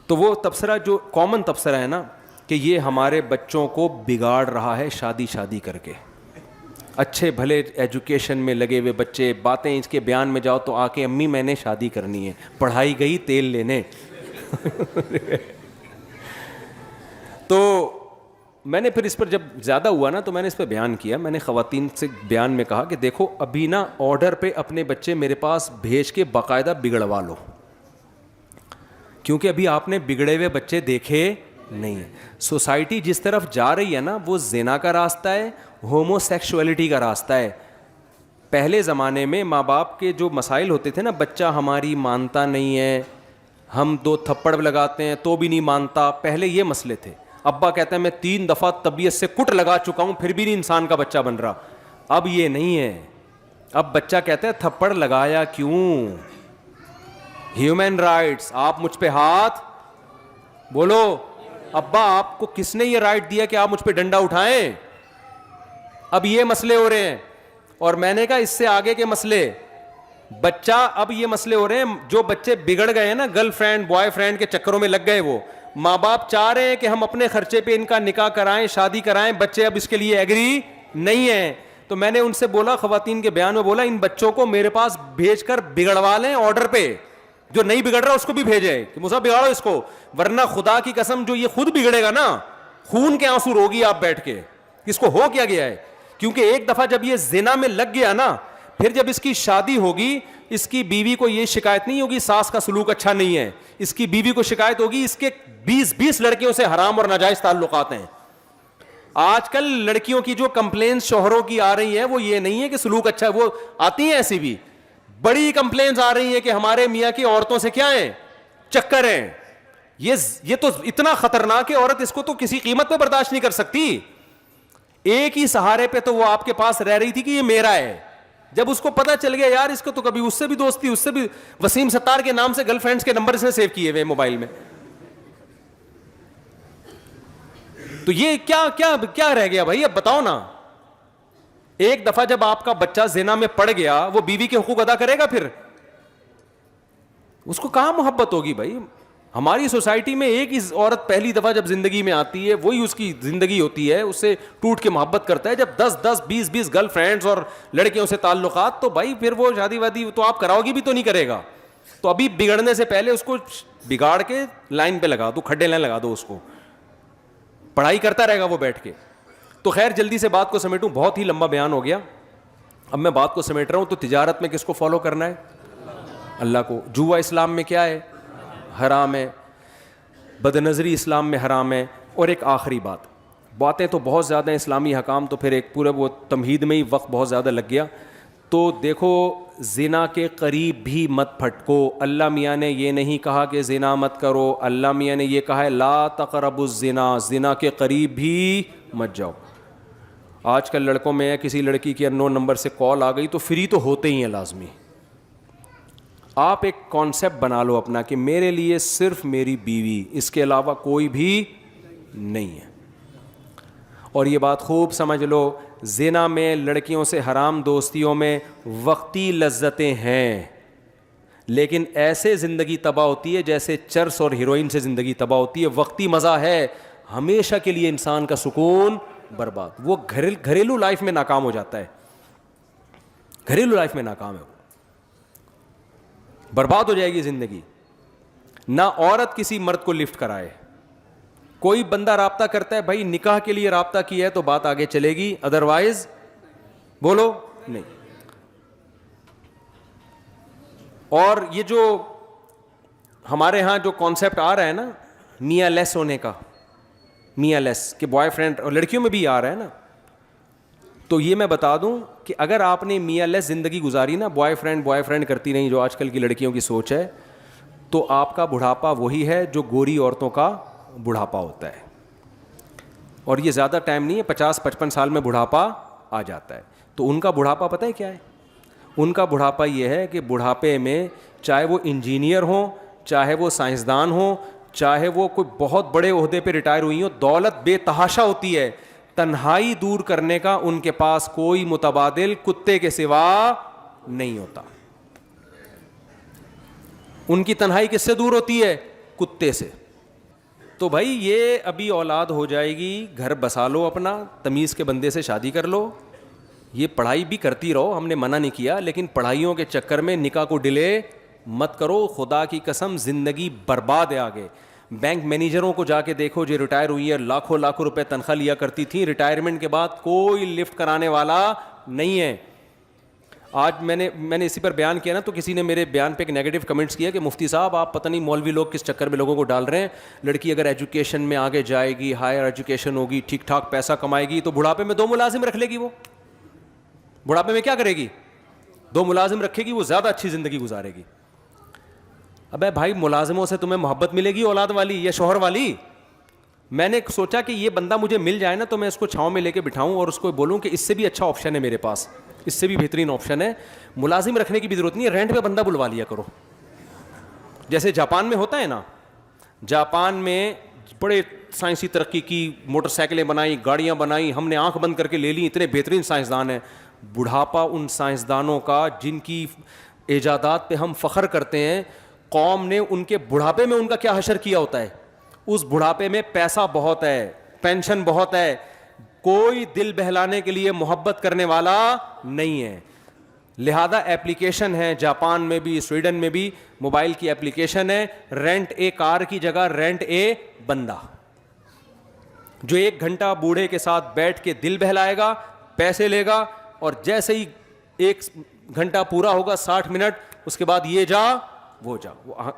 S1: تو وہ تبصرہ جو کامن تبصرہ ہے نا کہ یہ ہمارے بچوں کو بگاڑ رہا ہے شادی کر کے. اچھے بھلے ایجوکیشن میں لگے ہوئے بچے, باتیں اس کے بیان میں جاؤ تو آ کے امی میں نے شادی کرنی ہے, پڑھائی گئی تیل لینے. تو میں نے پھر اس پر جب زیادہ ہوا نا تو میں نے اس پہ بیان کیا. میں نے خواتین سے بیان میں کہا کہ دیکھو ابھی نا آرڈر پہ اپنے بچے میرے پاس بھیج کے باقاعدہ بگڑوا لو, کیونکہ ابھی آپ نے بگڑے ہوئے بچے دیکھے نہیں ہیں. سوسائٹی جس طرف جا رہی ہے نا وہ زنا کا راستہ ہے, ہومو سیکشولیٹی کا راستہ ہے. پہلے زمانے میں ماں باپ کے جو مسائل ہوتے تھے نا, بچہ ہماری مانتا نہیں ہے, ہم 2 تھپڑ لگاتے ہیں تو بھی نہیں مانتا, پہلے یہ مسئلے تھے. ابا کہتا ہے میں 3 دفعہ طبیعت سے کٹ لگا چکا ہوں پھر بھی نہیں انسان کا بچہ بن رہا. اب یہ نہیں ہے, اب بچہ کہتا ہے تھپڑ لگایا کیوں. ہیومن رائٹس, آپ مجھ پہ ہاتھ بولو, ابا آپ کو کس نے یہ رائٹ دیا کہ آپ مجھ پہ ڈنڈا اٹھائیں. اب یہ مسئلے ہو رہے ہیں. اور میں نے کہا اس سے آگے کے مسئلے, بچہ اب یہ مسئلے ہو رہے ہیں جو بچے بگڑ گئے ہیں نا گرل فرینڈ بوائے فرینڈ کے چکروں میں لگ گئے, وہ ماں باپ چاہ رہے ہیں کہ ہم اپنے خرچے پہ ان کا نکاح کرائیں, شادی کرائیں, بچے اب اس کے لیے ایگری نہیں ہیں. تو میں نے ان سے بولا, خواتین کے بیان میں بولا, ان بچوں کو میرے پاس بھیج کر بگڑوا لیں آرڈر پہ. جو نہیں بگڑ رہا اس کو بھی بھیجے کہ مجھے بگاڑو اس کو, ورنہ خدا کی قسم جو یہ خود بگڑے گا نا خون کے آنسو روگی آپ بیٹھ کے, اس کو ہو کیا گیا ہے. کیونکہ ایک دفعہ جب یہ زنا میں لگ گیا نا, پھر جب اس کی شادی ہوگی اس کی بیوی کو یہ شکایت نہیں ہوگی ساس کا سلوک اچھا نہیں ہے, اس کی بیوی کو شکایت ہوگی اس کے 20 لڑکیوں سے حرام اور ناجائز تعلقات ہیں. آج کل لڑکیوں کی جو کمپلینس شوہروں کی آ رہی ہیں وہ یہ نہیں ہے کہ سلوک اچھا ہے, وہ آتی ہیں ایسی بھی بڑی کمپلینس آ رہی ہیں کہ ہمارے میاں کی عورتوں سے کیا ہیں, چکر ہیں. یہ تو اتنا خطرناک ہے, عورت اس کو تو کسی قیمت پہ برداشت نہیں کر سکتی. ایک ہی سہارے پہ تو وہ آپ کے پاس رہ رہی تھی کہ یہ میرا ہے. جب اس کو پتا چل گیا یار اس کو تو کبھی اس سے بھی دوستی, اس سے بھی وسیم ستار کے نام سے گرل فرینڈز کے نمبر اس نے سیو کیے ہوئے موبائل میں, تو یہ کیا رہ گیا بھائی, اب بتاؤ نا. ایک دفعہ جب آپ کا بچہ زنا میں پڑ گیا وہ بیوی کے حقوق ادا کرے گا, پھر اس کو کہاں محبت ہوگی بھائی. ہماری سوسائٹی میں ایک ہی عورت پہلی دفعہ جب زندگی میں آتی ہے وہی اس کی زندگی ہوتی ہے, اس سے ٹوٹ کے محبت کرتا ہے. جب 10 گرل فرینڈز اور لڑکیوں سے تعلقات, تو بھائی پھر وہ شادی وادی تو آپ کراؤ گی بھی تو نہیں کرے گا. تو ابھی بگڑنے سے پہلے اس کو بگاڑ کے لائن پہ لگا دو, کھڈے لائن لگا دو, اس کو پڑھائی کرتا رہے گا وہ بیٹھ کے. تو خیر جلدی سے بات کو سمیٹوں, بہت ہی لمبا بیان ہو گیا. اب میں بات کو سمیٹ رہا ہوں. تو تجارت میں کس کو فالو کرنا ہے, اللہ کو. جوا اسلام میں کیا ہے, حرام ہے. بد نظری اسلام میں حرام ہے. اور ایک آخری بات, باتیں تو بہت زیادہ ہیں اسلامی حکام, تو پھر ایک پورا وہ تمہید میں ہی وقت بہت زیادہ لگ گیا. تو دیکھو زنا کے قریب بھی مت پھٹکو. اللہ میاں نے یہ نہیں کہا کہ زنا مت کرو, اللہ میاں نے یہ کہا ہے لا تقربوا الزنا, زنا کے قریب بھی مت جاؤ. آج کل لڑکوں میں کسی لڑکی کی انون نمبر سے کال آ گئی تو فری تو ہوتے ہی ہیں لازمی. آپ ایک کانسیپٹ بنا لو اپنا کہ میرے لیے صرف میری بیوی, اس کے علاوہ کوئی بھی نہیں ہے. اور یہ بات خوب سمجھ لو, زنا میں لڑکیوں سے حرام دوستیوں میں وقتی لذتیں ہیں, لیکن ایسے زندگی تباہ ہوتی ہے جیسے چرس اور ہیروئن سے زندگی تباہ ہوتی ہے. وقتی مزہ ہے, ہمیشہ کے لیے انسان کا سکون برباد. وہ گھریلو لائف میں ناکام ہو جاتا ہے, گھریلو لائف میں ناکام ہے, برباد ہو جائے گی زندگی. نہ عورت کسی مرد کو لفٹ کرائے. کوئی بندہ رابطہ کرتا ہے بھائی نکاح کے لیے رابطہ کیا ہے تو بات آگے چلے گی, ادروائز بولو نہیں. اور یہ جو ہمارے ہاں جو کانسیپٹ آ رہا ہے نا میاں لیس ہونے کا, میاں لیس کہ بوائے فرینڈ, اور لڑکیوں میں بھی آ رہا ہے نا, تو یہ میں بتا دوں کہ اگر آپ نے میاں لیس زندگی گزاری نا, بوائے فرینڈ کرتی نہیں جو آج کل کی لڑکیوں کی سوچ ہے, تو آپ کا بڑھاپا وہی ہے جو گوری عورتوں کا بڑھاپا ہوتا ہے. اور یہ زیادہ ٹائم نہیں ہے, 50-55 سال میں بڑھاپا آ جاتا ہے. تو ان کا بڑھاپا پتہ ہے کیا ہے؟ ان کا بڑھاپا یہ ہے کہ بڑھاپے میں چاہے وہ انجینئر ہوں, چاہے وہ سائنسدان ہوں, چاہے وہ کوئی بہت بڑے عہدے پہ ریٹائر ہوئی ہوں, دولت بے تحاشا ہوتی ہے, تنہائی دور کرنے کا ان کے پاس کوئی متبادل کتے کے سوا نہیں ہوتا. ان کی تنہائی کس سے دور ہوتی ہے؟ کتے سے. تو بھائی یہ ابھی اولاد ہو جائے گی, گھر بسا لو اپنا, تمیز کے بندے سے شادی کر لو, یہ پڑھائی بھی کرتی رہو, ہم نے منع نہیں کیا, لیکن پڑھائیوں کے چکر میں نکاح کو ڈیلے مت کرو. خدا کی قسم زندگی برباد ہے آگے. بینک مینیجروں کو جا کے دیکھو جو ریٹائر ہوئی ہے, لاکھوں لاکھوں روپے تنخواہ لیا کرتی تھیں, ریٹائرمنٹ کے بعد کوئی لفٹ کرانے والا نہیں ہے. آج میں نے اسی پر بیان کیا نا, تو کسی نے میرے بیان پہ ایک نیگیٹو کمنٹس کیا کہ مفتی صاحب آپ پتہ نہیں مولوی لوگ کس چکر میں لوگوں کو ڈال رہے ہیں. لڑکی اگر ایجوکیشن میں آگے جائے گی, ہائر ایجوکیشن ہوگی, ٹھیک ٹھاک پیسہ کمائے گی, تو بڑھاپے میں 2 ملازم رکھ لے گی. وہ بڑھاپے میں کیا کرے گی؟ 2 ملازم رکھے گی, وہ زیادہ اچھی زندگی گزارے گی. ابے بھائی ملازموں سے تمہیں محبت ملے گی اولاد والی یا شوہر والی؟ میں نے سوچا کہ یہ بندہ مجھے مل جائے نا تو میں اس کو چھاؤں میں لے کے بٹھاؤں اور اس کو بولوں کہ اس سے بھی اچھا آپشن ہے میرے پاس, اس سے بھی بہترین آپشن ہے. ملازم رکھنے کی بھی ضرورت نہیں ہے, رینٹ پہ بندہ بلوا لیا کرو. جیسے جاپان میں ہوتا ہے نا, جاپان میں بڑے سائنسی ترقی کی, موٹر سائیکلیں بنائی, گاڑیاں بنائی, ہم نے آنکھ بند کر کے لے لی, اتنے بہترین سائنسدان ہیں. بڑھاپا ان سائنسدانوں کا جن کی ایجادات پہ ہم فخر کرتے ہیں, قوم نے ان کے بڑھاپے میں ان کا کیا حشر کیا ہوتا ہے. اس بڑھاپے میں پیسہ بہت ہے, پینشن بہت ہے, کوئی دل بہلانے کے لیے محبت کرنے والا نہیں ہے. لہذا ایپلیکیشن ہے جاپان میں بھی, سویڈن میں بھی موبائل کی ایپلیکیشن ہے, رینٹ اے کار کی جگہ رینٹ اے بندہ, جو 1 گھنٹہ بوڑھے کے ساتھ بیٹھ کے دل بہلائے گا, پیسے لے گا, اور جیسے ہی 1 گھنٹہ پورا ہوگا 60 منٹ, اس کے بعد یہ جا وہ جا.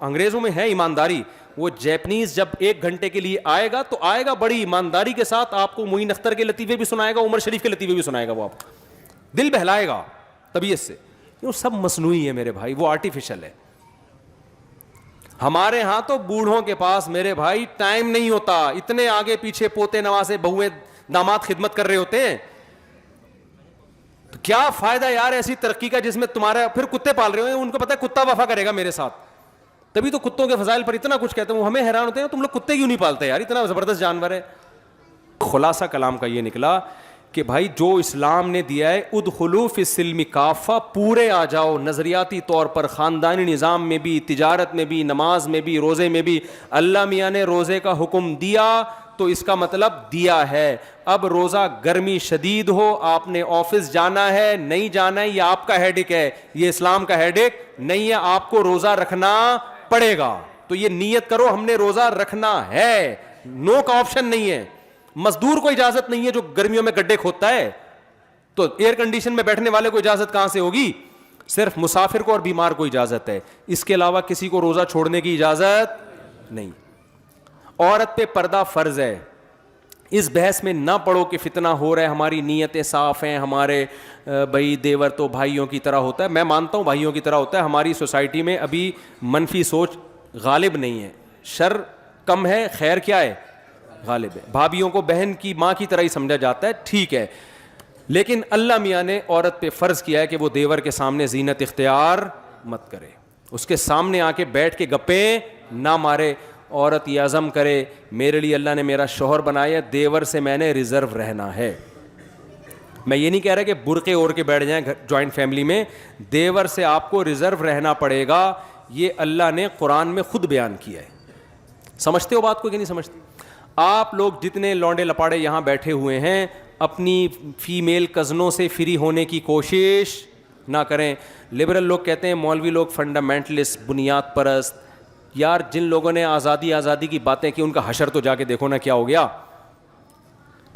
S1: انگریزوں میں ہے ایمانداری. وہ جیپنیز جب 1 گھنٹے کے لیے آئے گا تو آئے گا بڑی ایمانداری کے ساتھ, آپ کو معین اختر کے لطیفے بھی سنائے گا, عمر شریف کے لطیفے بھی سنائے گا, وہ آپ دل بہلائے گا طبیعت سے. وہ سب مصنوعی ہے میرے بھائی, وہ آرٹیفیشل ہے. ہمارے ہاں تو بوڑھوں کے پاس میرے بھائی ٹائم نہیں ہوتا, اتنے آگے پیچھے پوتے نواسے بہویں داماد خدمت کر رہے ہوتے ہیں. تو کیا فائدہ یار ایسی ترقی کا جس میں تمہارا پھر کتے پال رہے ہو, ان کو پتا ہے کتا وفا کرے گا میرے ساتھ, تبھی تو کتوں کے فضائل پر اتنا کچھ کہتے ہیں. وہ ہمیں حیران ہوتے ہیں تم لوگ کتے کیوں نہیں پالتے یار, اتنا زبردست جانور ہے. خلاصہ کلام کا یہ نکلا کہ بھائی جو اسلام نے دیا ہے, ادخلوا فی السلم کافہ, پورے آ جاؤ نظریاتی طور پر, خاندانی نظام میں بھی, تجارت میں بھی, نماز میں بھی, روزے میں بھی. اللہ میاں نے روزے کا حکم دیا تو اس کا مطلب دیا ہے. اب روزہ گرمی شدید ہو, آپ نے آفس جانا ہے نہیں جانا ہے, یہ آپ کا ہیڈک ہے, یہ اسلام کا ہیڈک نہیں ہے. آپ کو روزہ رکھنا پڑے گا, تو یہ نیت کرو ہم نے روزہ رکھنا ہے, نو کا آپشن نہیں ہے. مزدور کو اجازت نہیں ہے جو گرمیوں میں گڈھے کھودتا ہے, تو ایئر کنڈیشن میں بیٹھنے والے کو اجازت کہاں سے ہوگی؟ صرف مسافر کو اور بیمار کو اجازت ہے, اس کے علاوہ کسی کو روزہ چھوڑنے کی اجازت نہیں. عورت پہ پردہ فرض ہے. اس بحث میں نہ پڑو کہ فتنہ ہو رہا ہے, ہماری نیتیں صاف ہیں, ہمارے بھائی دیور تو بھائیوں کی طرح ہوتا ہے. میں مانتا ہوں بھائیوں کی طرح ہوتا ہے. ہماری سوسائٹی میں ابھی منفی سوچ غالب نہیں ہے, شر کم ہے, خیر کیا ہے؟ غالب ہے. بھابھیوں کو بہن کی ماں کی طرح ہی سمجھا جاتا ہے, ٹھیک ہے, لیکن اللہ میاں نے عورت پہ فرض کیا ہے کہ وہ دیور کے سامنے زینت اختیار مت کرے, اس کے سامنے آ کے بیٹھ کے گپیں نہ مارے. عورت یہ عزم کرے میرے لیے اللہ نے میرا شوہر بنایا, دیور سے میں نے ریزرو رہنا ہے. میں یہ نہیں کہہ رہا کہ برقعے اوڑھ کے بیٹھ جائیں جوائنٹ فیملی میں, دیور سے آپ کو ریزرو رہنا پڑے گا. یہ اللہ نے قرآن میں خود بیان کیا ہے. سمجھتے ہو بات کو کہ نہیں سمجھتے؟ آپ لوگ جتنے لونڈے لپاڑے یہاں بیٹھے ہوئے ہیں, اپنی فیمیل کزنوں سے فری ہونے کی کوشش نہ کریں. لبرل لوگ کہتے ہیں مولوی لوگ فنڈامنٹلسٹ, بنیاد پرست. یار جن لوگوں نے آزادی کی باتیں کی ان کا حشر تو جا کے دیکھو نا کیا ہو گیا.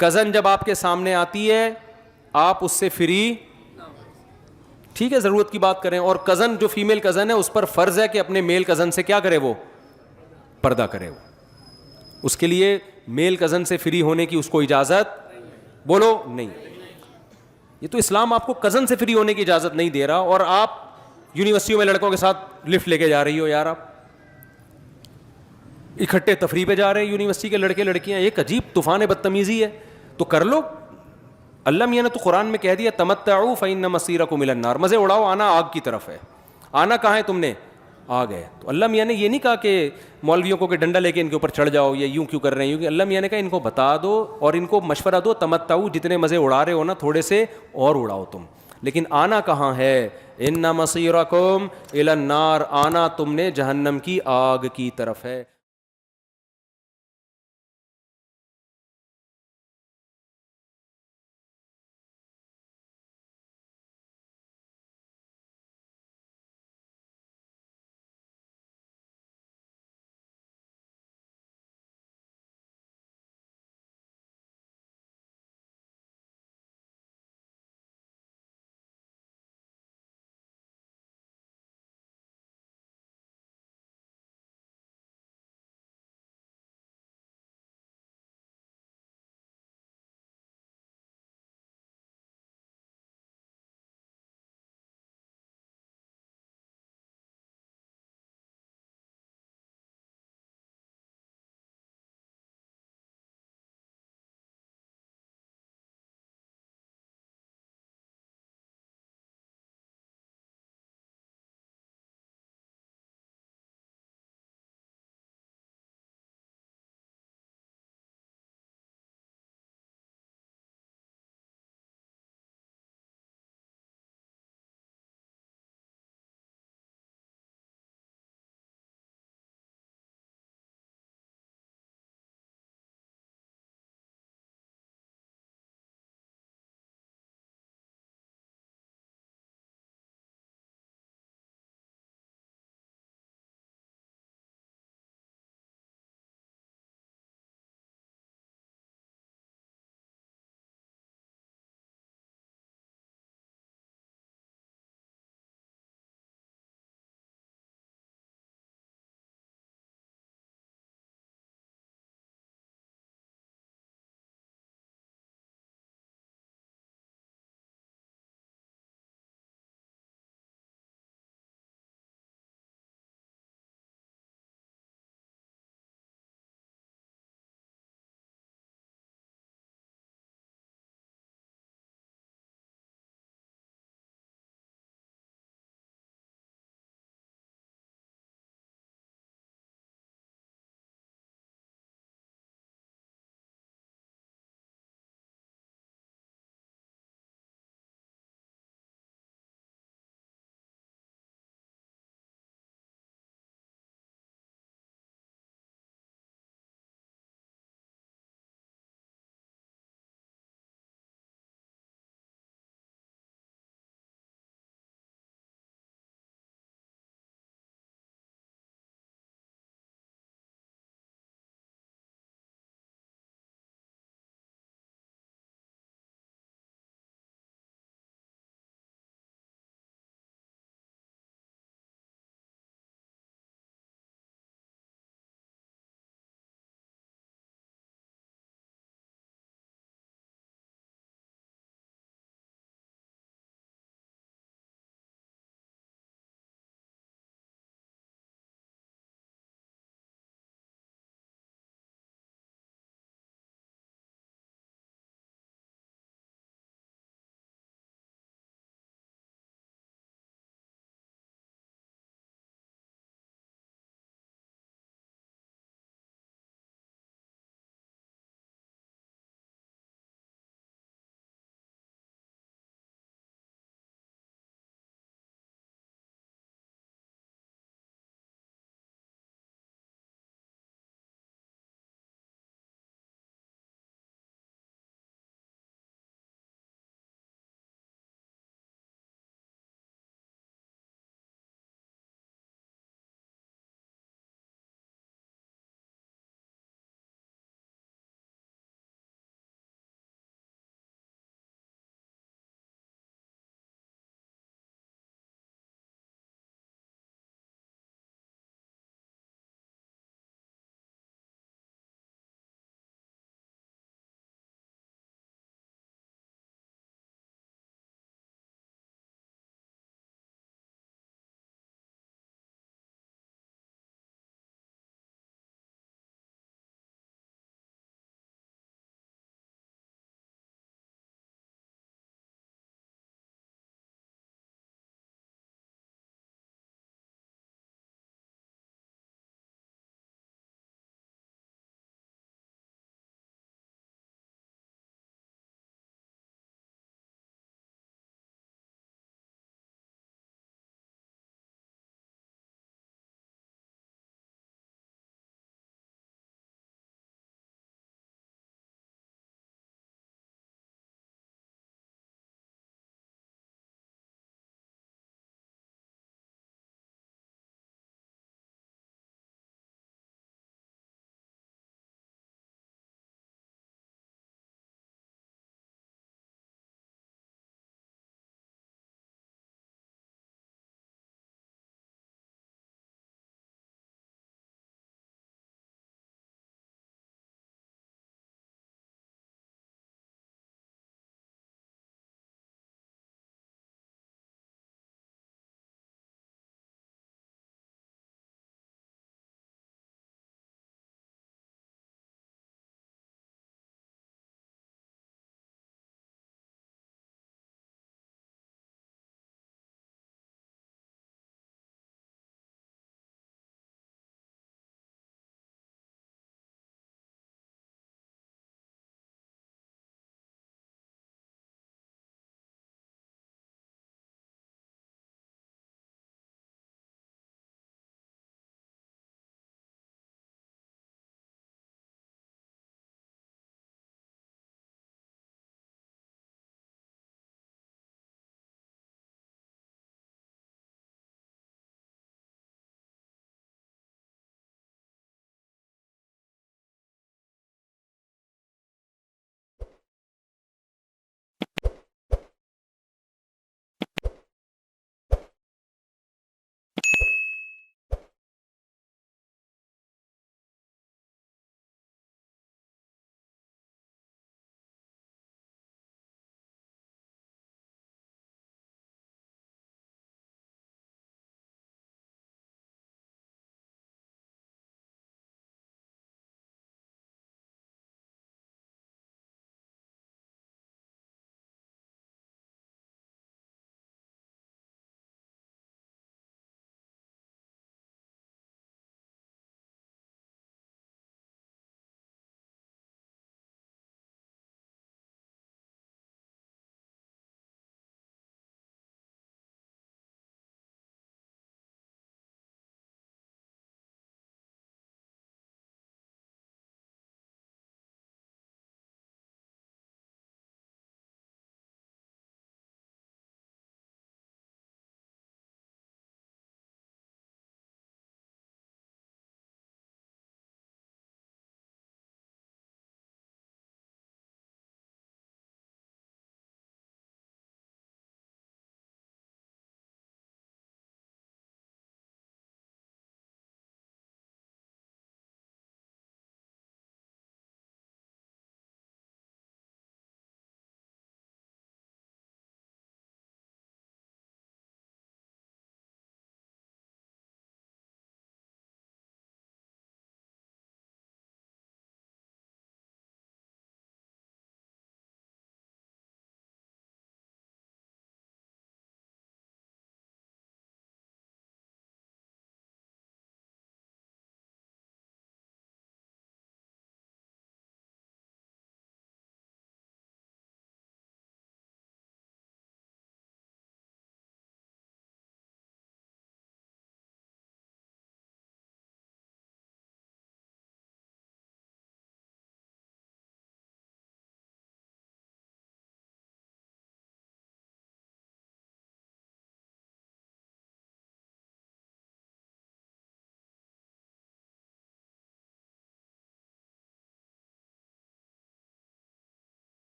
S1: کزن جب آپ کے سامنے آتی ہے آپ اس سے فری, ٹھیک ہے ضرورت کی بات کریں, اور کزن جو فیمیل کزن ہے اس پر فرض ہے کہ اپنے میل کزن سے کیا کرے, وہ پردہ کرے. وہ اس کے لیے میل کزن سے فری ہونے کی اس کو اجازت بولو نہیں. یہ تو اسلام آپ کو کزن سے فری ہونے کی اجازت نہیں دے رہا, اور آپ یونیورسٹیوں میں لڑکوں کے ساتھ لفٹ لے کے جا رہی ہو. یار آپ اکٹھے تفریح پہ جا رہے ہیں یونیورسٹی کے لڑکے لڑکیاں, ایک عجیب طوفان بدتمیزی ہے. تو کر لو, اللہ میاں نے تو قرآن میں کہہ دیا تمتعوا فإن مصیرکم الی النار، مزے اڑاؤ، آنا آگ کی طرف ہے. آنا کہاں ہے؟ تم نے آگ ہے. تو اللہ میاں نے یہ نہیں کہا کہ مولویوں کو کہ ڈنڈا لے کے ان کے اوپر چڑھ جاؤ یا یوں کیوں کر رہے ہیں، کیونکہ اللہ میاں نے کہا ان کو بتا دو اور ان کو مشورہ دو، تمتعوا، جتنے مزے اڑا رہے ہو نا تھوڑے سے اور اڑاؤ تم، لیکن آنا کہاں ہے؟ ان مصیرکم الی النار، آنا تم نے جہنم کی آگ کی طرف ہے.